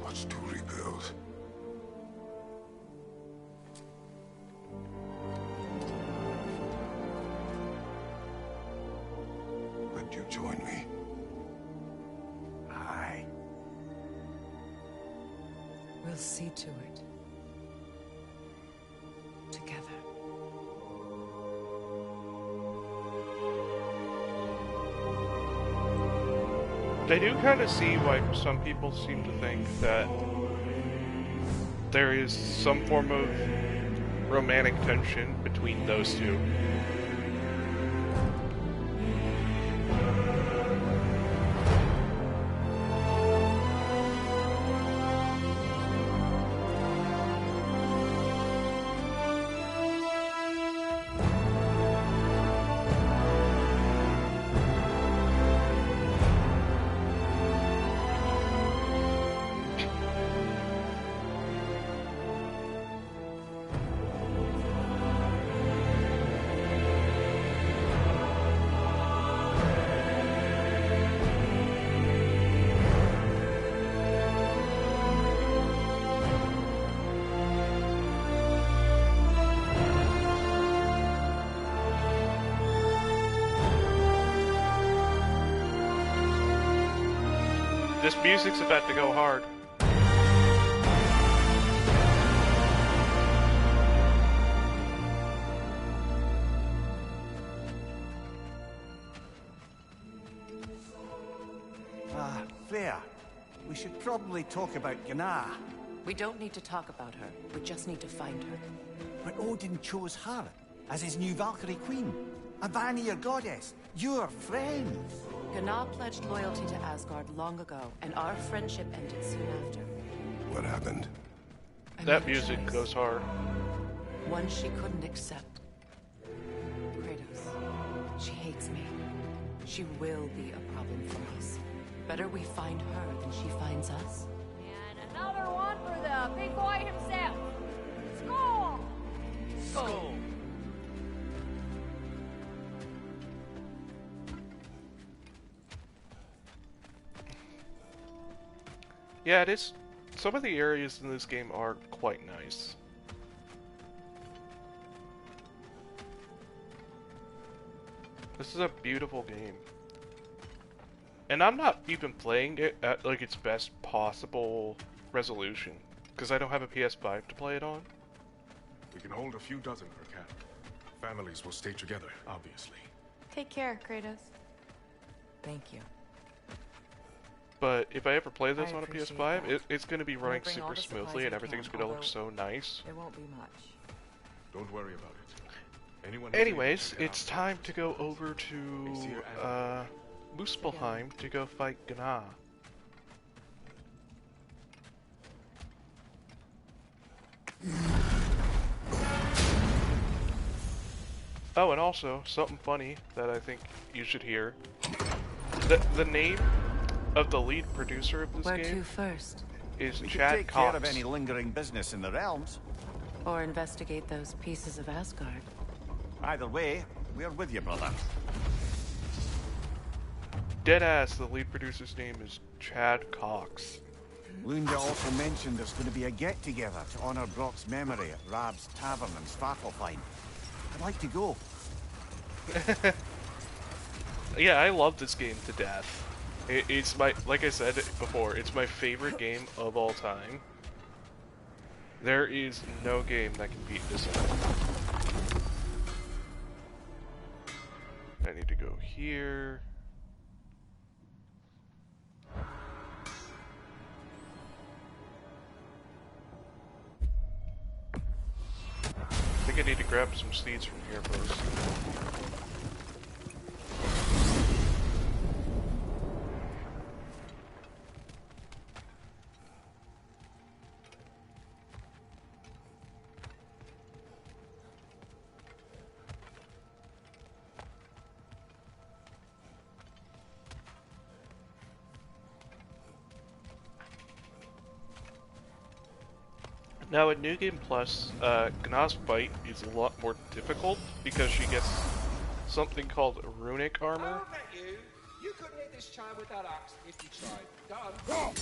Much to rebuild. Would you join me? Aye. We'll see to it. Together. I do kind of see why some people seem to think that there is some form of romantic tension between those two. This music's about to go hard. Freya, we should probably talk about Gná. We don't need to talk about her. We just need to find her. But Odin chose her as his new Valkyrie queen. A Vanir goddess. Your friend. Gná pledged loyalty to Asgard long ago, and our friendship ended soon after. What happened? That music goes hard. One she couldn't accept. Kratos. She hates me. She will be a problem for us. Better we find her than she finds us. And another one for the big boy himself. Skull! Skull! Yeah, it is. Some of the areas in this game are quite nice. This is a beautiful game. And I'm not even playing it at like its best possible resolution, because I don't have a PS5 to play it on. We can hold a few dozen per camp. Families will stay together, obviously. Take care, Kratos. Thank you. But if I ever play this I on a appreciate PS5, that. it's going to be We'll running bring all super the supplies smoothly and we everything's can, going to look although so nice. It won't be much. Don't worry about it. Anyone Anyways, it's time to go over to Muspelheim to go fight Gná. Oh, and also, something funny that I think you should hear. The name of the lead producer of this Where game to first? is We could Chad take care of Cox. any lingering business in the realms. Or investigate those pieces of Asgard? Either way, we're with you, brother. Deadass, the lead producer's name is Chad Cox. Lunda also mentioned there's going to be a get-together to honor Brock's memory at Rab's Tavern in Svartalfheim. I'd like to go. Yeah, I love this game to death. It's my, like I said before, it's my favorite game of all time. There is no game that can beat this one. I need to go here. I think I need to grab some seeds from here first. Now at New Game Plus, Gná's fight is a lot more difficult because she gets something called runic armor. I'll bet you. You couldn't hit this child with that axe if you tried. Done.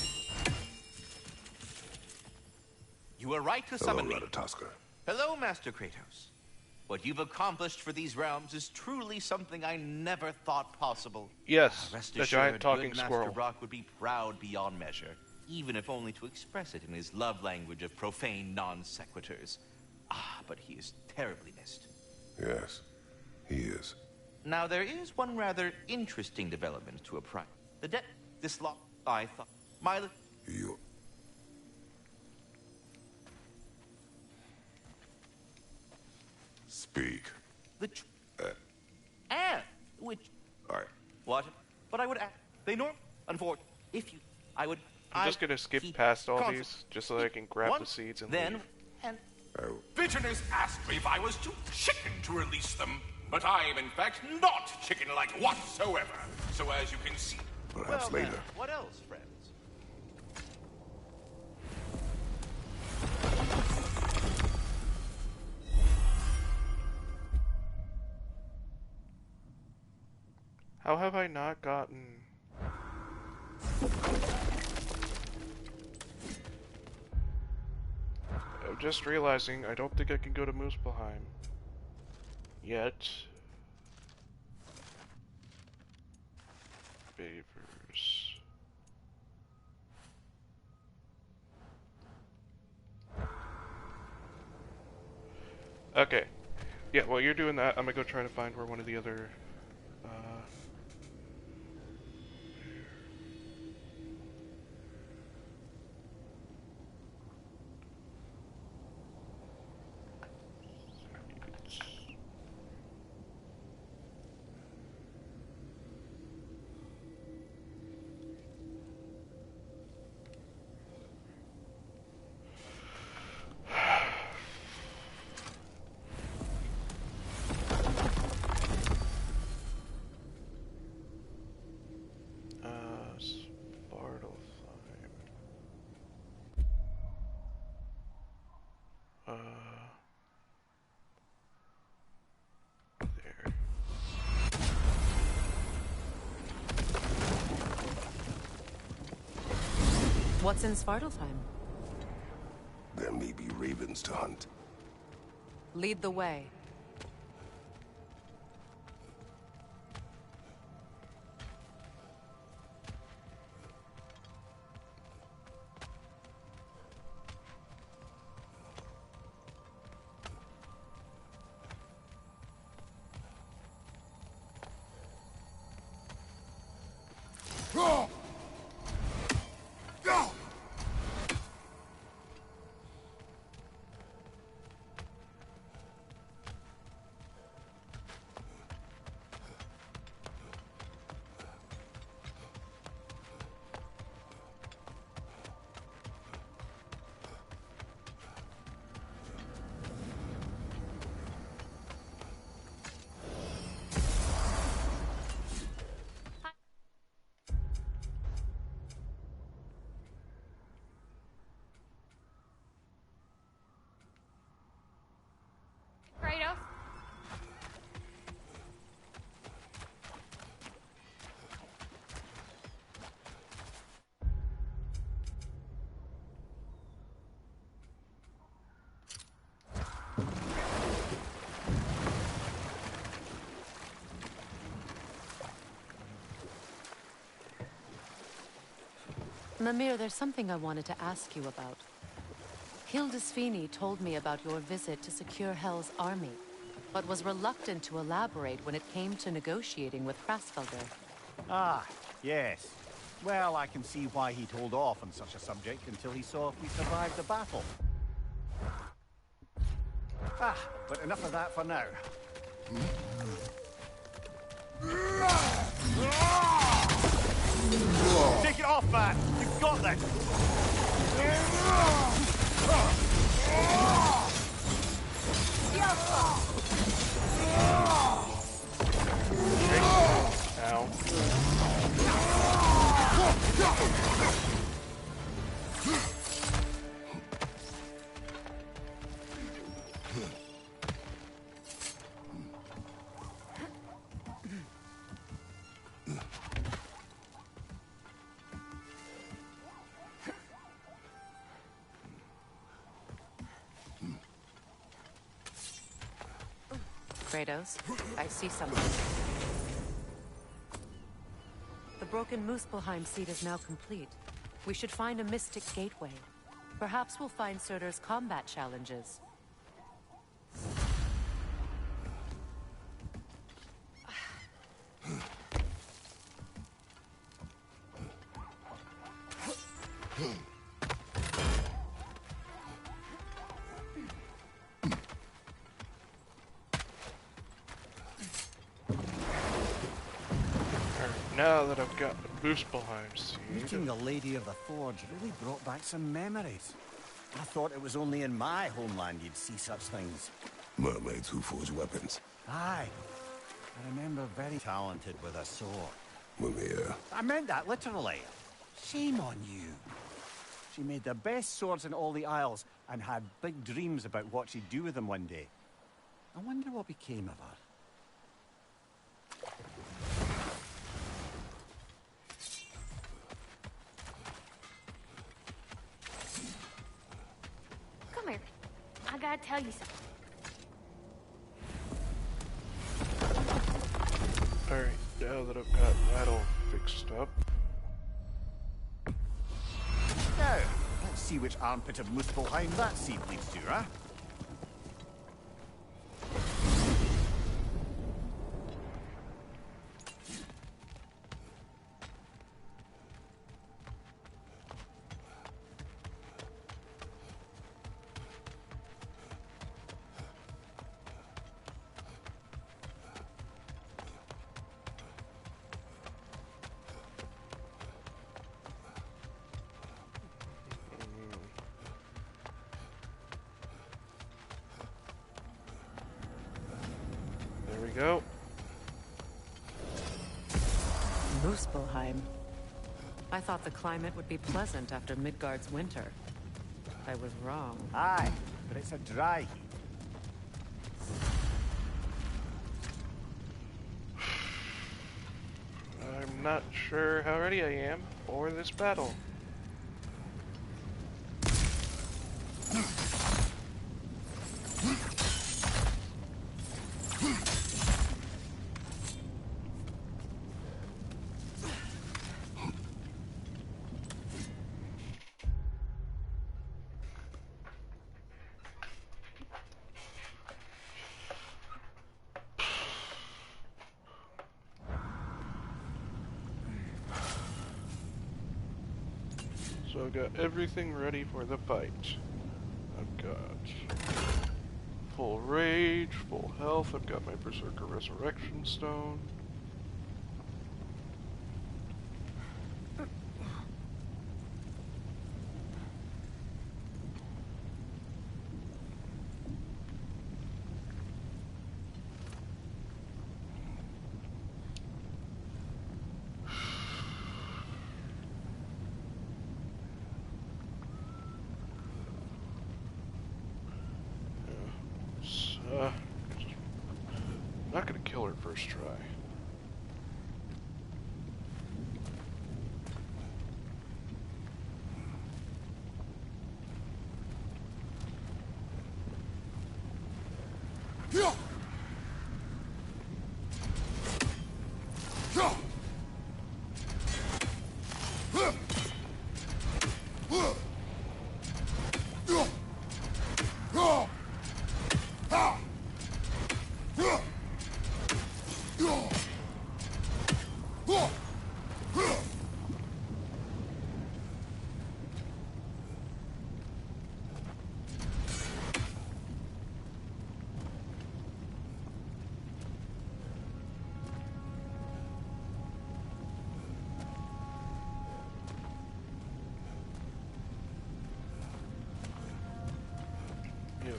You were right to summon me. Ratatoskr. Hello, Master Kratos. What you've accomplished for these realms is truly something I never thought possible. Yes, Rest the assured, giant talking good Master squirrel. Brock would be proud beyond measure, even if only to express it in his love language of profane non-sequiturs. Ah, but he is terribly missed. Yes, he is. Now, there is one rather interesting development to a prime. This law, I thought, You... Speak. Which... Alright. What? But I would ask, they unfortunately, if you, I would... I'm just gonna skip past all these, just so that I can grab the seeds and leave. Bitterness asked me if I was too chicken to release them, but I am in fact not chicken-like whatsoever. So as you can see... Perhaps well, later. Then, what else, friends? How have I not gotten... I'm just realizing I don't think I can go to Muspelheim yet. Favors. Okay. Yeah, while you're doing that, I'm gonna go try to find where one of the other What's in Svartalfheim? There may be ravens to hunt. Lead the way. Mimir, there's something I wanted to ask you about. Hildisvini told me about your visit to secure Hell's army, but was reluctant to elaborate when it came to negotiating with Hrasfelder. Ah, yes. Well, I can see why he'd hold off on such a subject until he saw if we survived the battle. Ah, but enough of that for now. Take it off, man! You've got this! Ow. Kratos, I see something. The broken Muspelheim seat is now complete. We should find a mystic gateway. Perhaps we'll find Surtur's combat challenges. Now that I've got the Muspelheim seed... Meeting the Lady of the Forge really brought back some memories. I thought it was only in my homeland you'd see such things. Mermaids who forge weapons. Aye. I remember very talented with a sword. Mimir. I meant that literally. Shame on you. She made the best swords in all the Isles and had big dreams about what she'd do with them one day. I wonder what became of her. Come here. I gotta tell you something. Alright, now that I've got that all fixed up. Now, let's see which armpit of Muspelheim that seed leads to, huh? There we go. Muspelheim. I thought the climate would be pleasant after Midgard's winter. I was wrong. Aye, but it's a dry heat. I'm not sure how ready I am for this battle. So I've got everything ready for the fight. I've got full rage, full health, I've got my Berserker Resurrection Stone. Not gonna kill her first try.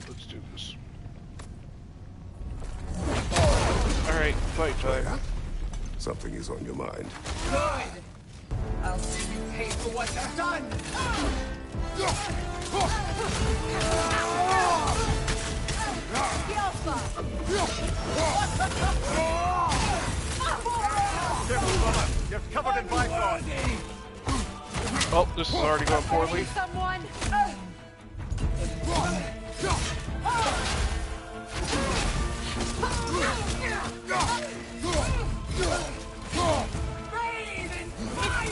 Alright, let's do this. Alright, fight time. Something is on your mind. Good! I'll see you pay for what you've done! Careful, brother. You're covered in Bifrost. Oh, this is already going poorly. Someone! It's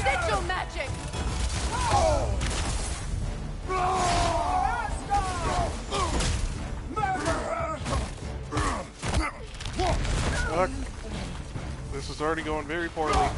sigil magic! Fuck. This is already going very poorly.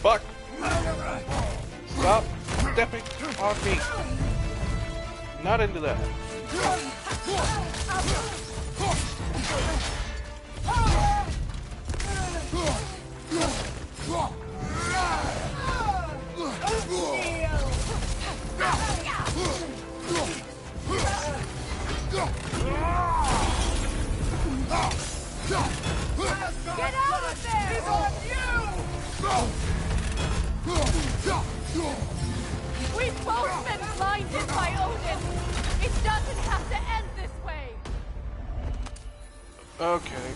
Fuck! Stop stepping on me! Not into that. Get out of there! It's on you! We've both been blinded by Odin! It doesn't have to end this way! Okay.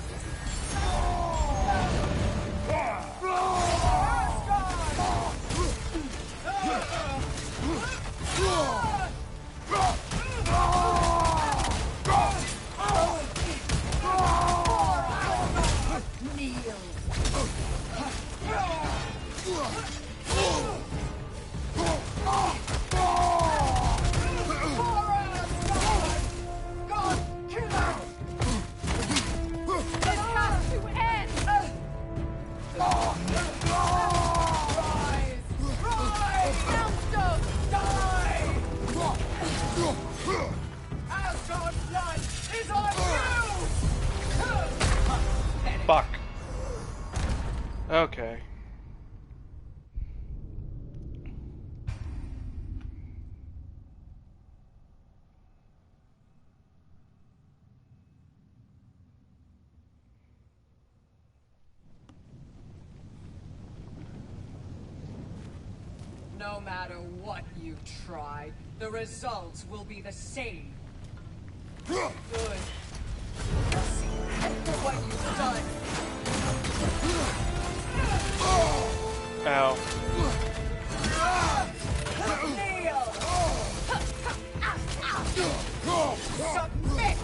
Fuck. Okay. No matter what you try, the results will be the same. Good. For what you've done. Ow. Submit!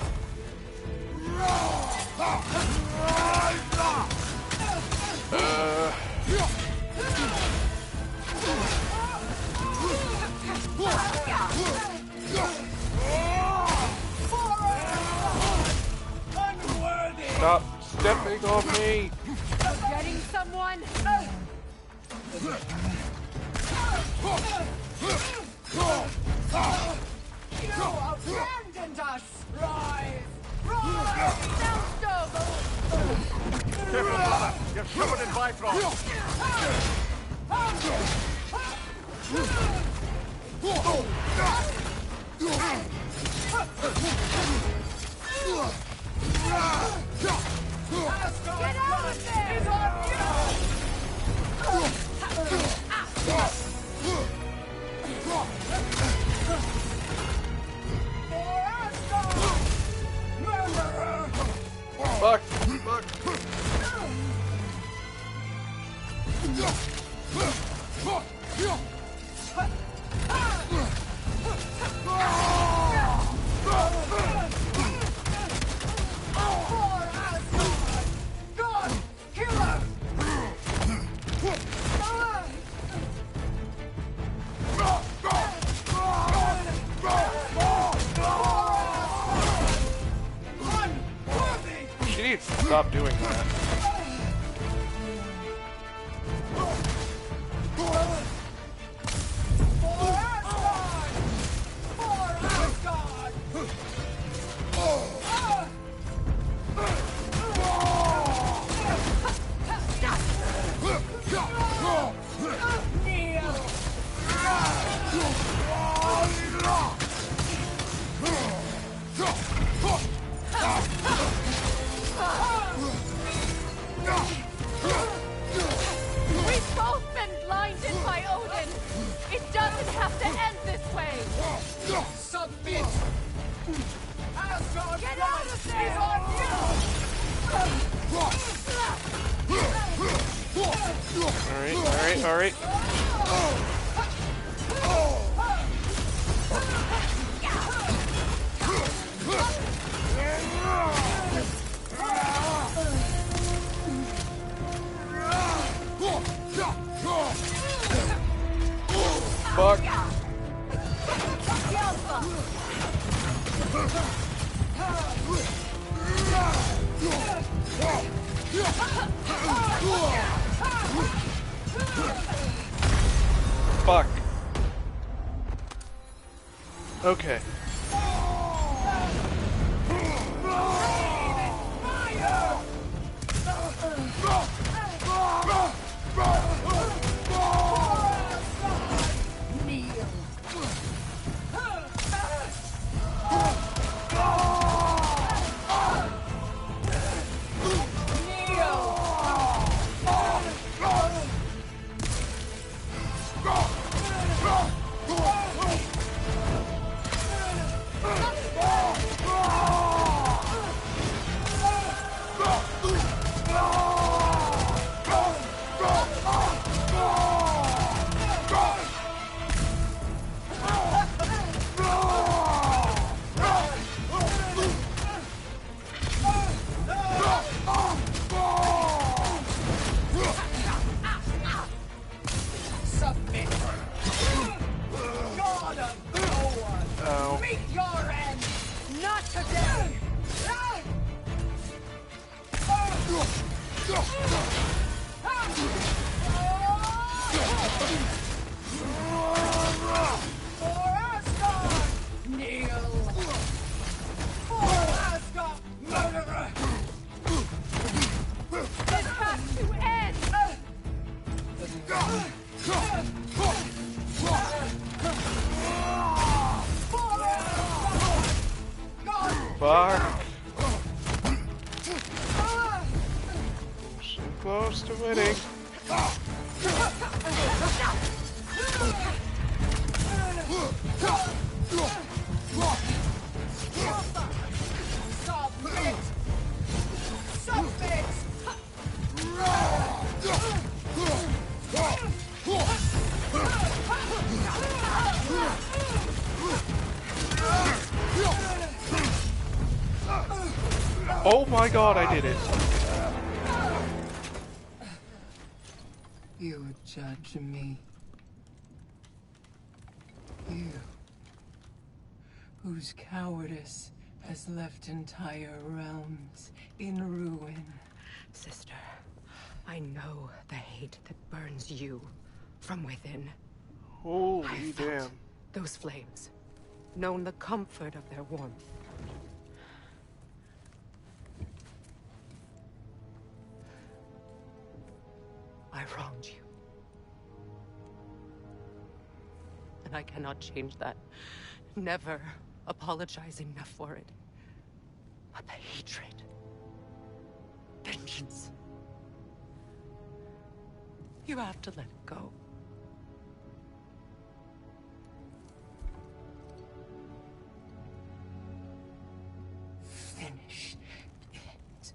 Stop stepping on me! Getting someone? You abandoned us! Rise! Rise! Careful, brother. You're covered in Bifrost. Get out of there! It's on Stop doing that. We've both been blinded by Odin. It doesn't have to end this way. Submit! Asgard, Get out of there! is on Alright. Fuck. Fuck. Okay. Submit! God of no one! Ow. Meet your end! Not today! For Asgard! Kneel! For Asgard! Murderer! This has to end! Fuck. So close to winning. Submit! Submit! Oh my god, I did it. You judge me. You, whose cowardice has left entire realms in ruin. Sister, I know the hate that burns you from within. Holy damn. Those flames, known the comfort of their warmth. I wronged you. And I cannot change that. Never apologize enough for it. But the hatred, vengeance, you have to let it go. Finish it.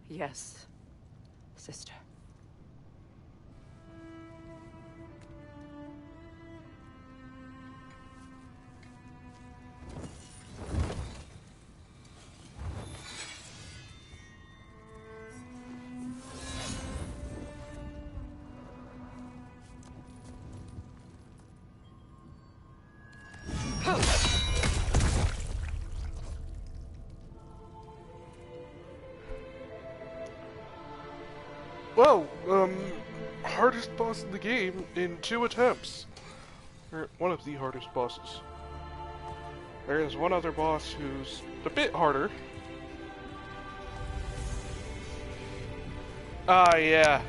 Yes, sister. hardest boss in the game in 2 attempts. Or one of the hardest bosses. There is one other boss who's a bit harder. Ah, yeah.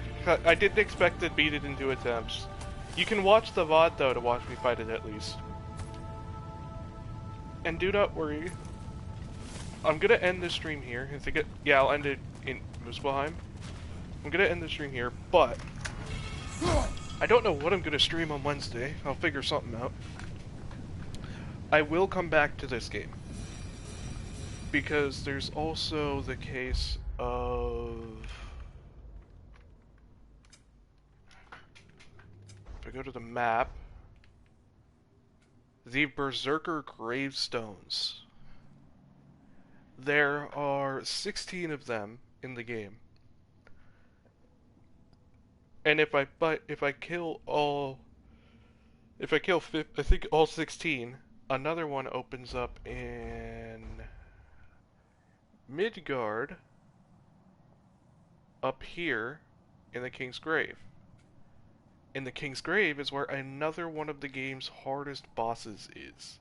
I didn't expect to beat it in 2 attempts. You can watch the VOD, though, to watch me fight it at least. And do not worry. I'm gonna end this stream here. I think yeah, I'll end it in Muspelheim. I'm gonna end the stream here, but I don't know what I'm gonna stream on Wednesday. I'll figure something out. I will come back to this game. Because there's also the case of... If I go to the map, the Berserker Gravestones. There are 16 of them in the game. And if I kill all, I think all 16, another one opens up in Midgard, up here in the King's Grave. And the King's Grave is where another one of the game's hardest bosses is.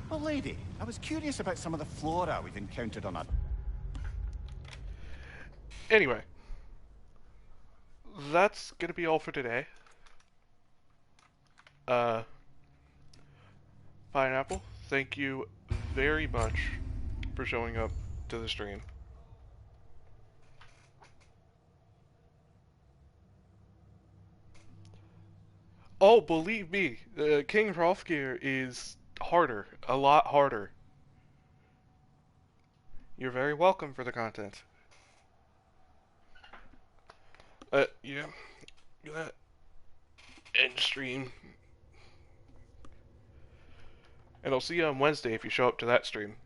Well, lady, I was curious about some of the flora we've encountered on our... Anyway, that's gonna be all for today. Pineapple, thank you very much for showing up to the stream. Oh, believe me, King Hrothgar is harder, a lot harder. You're very welcome for the content. Yeah, gonna end stream. And I'll see you on Wednesday if you show up to that stream.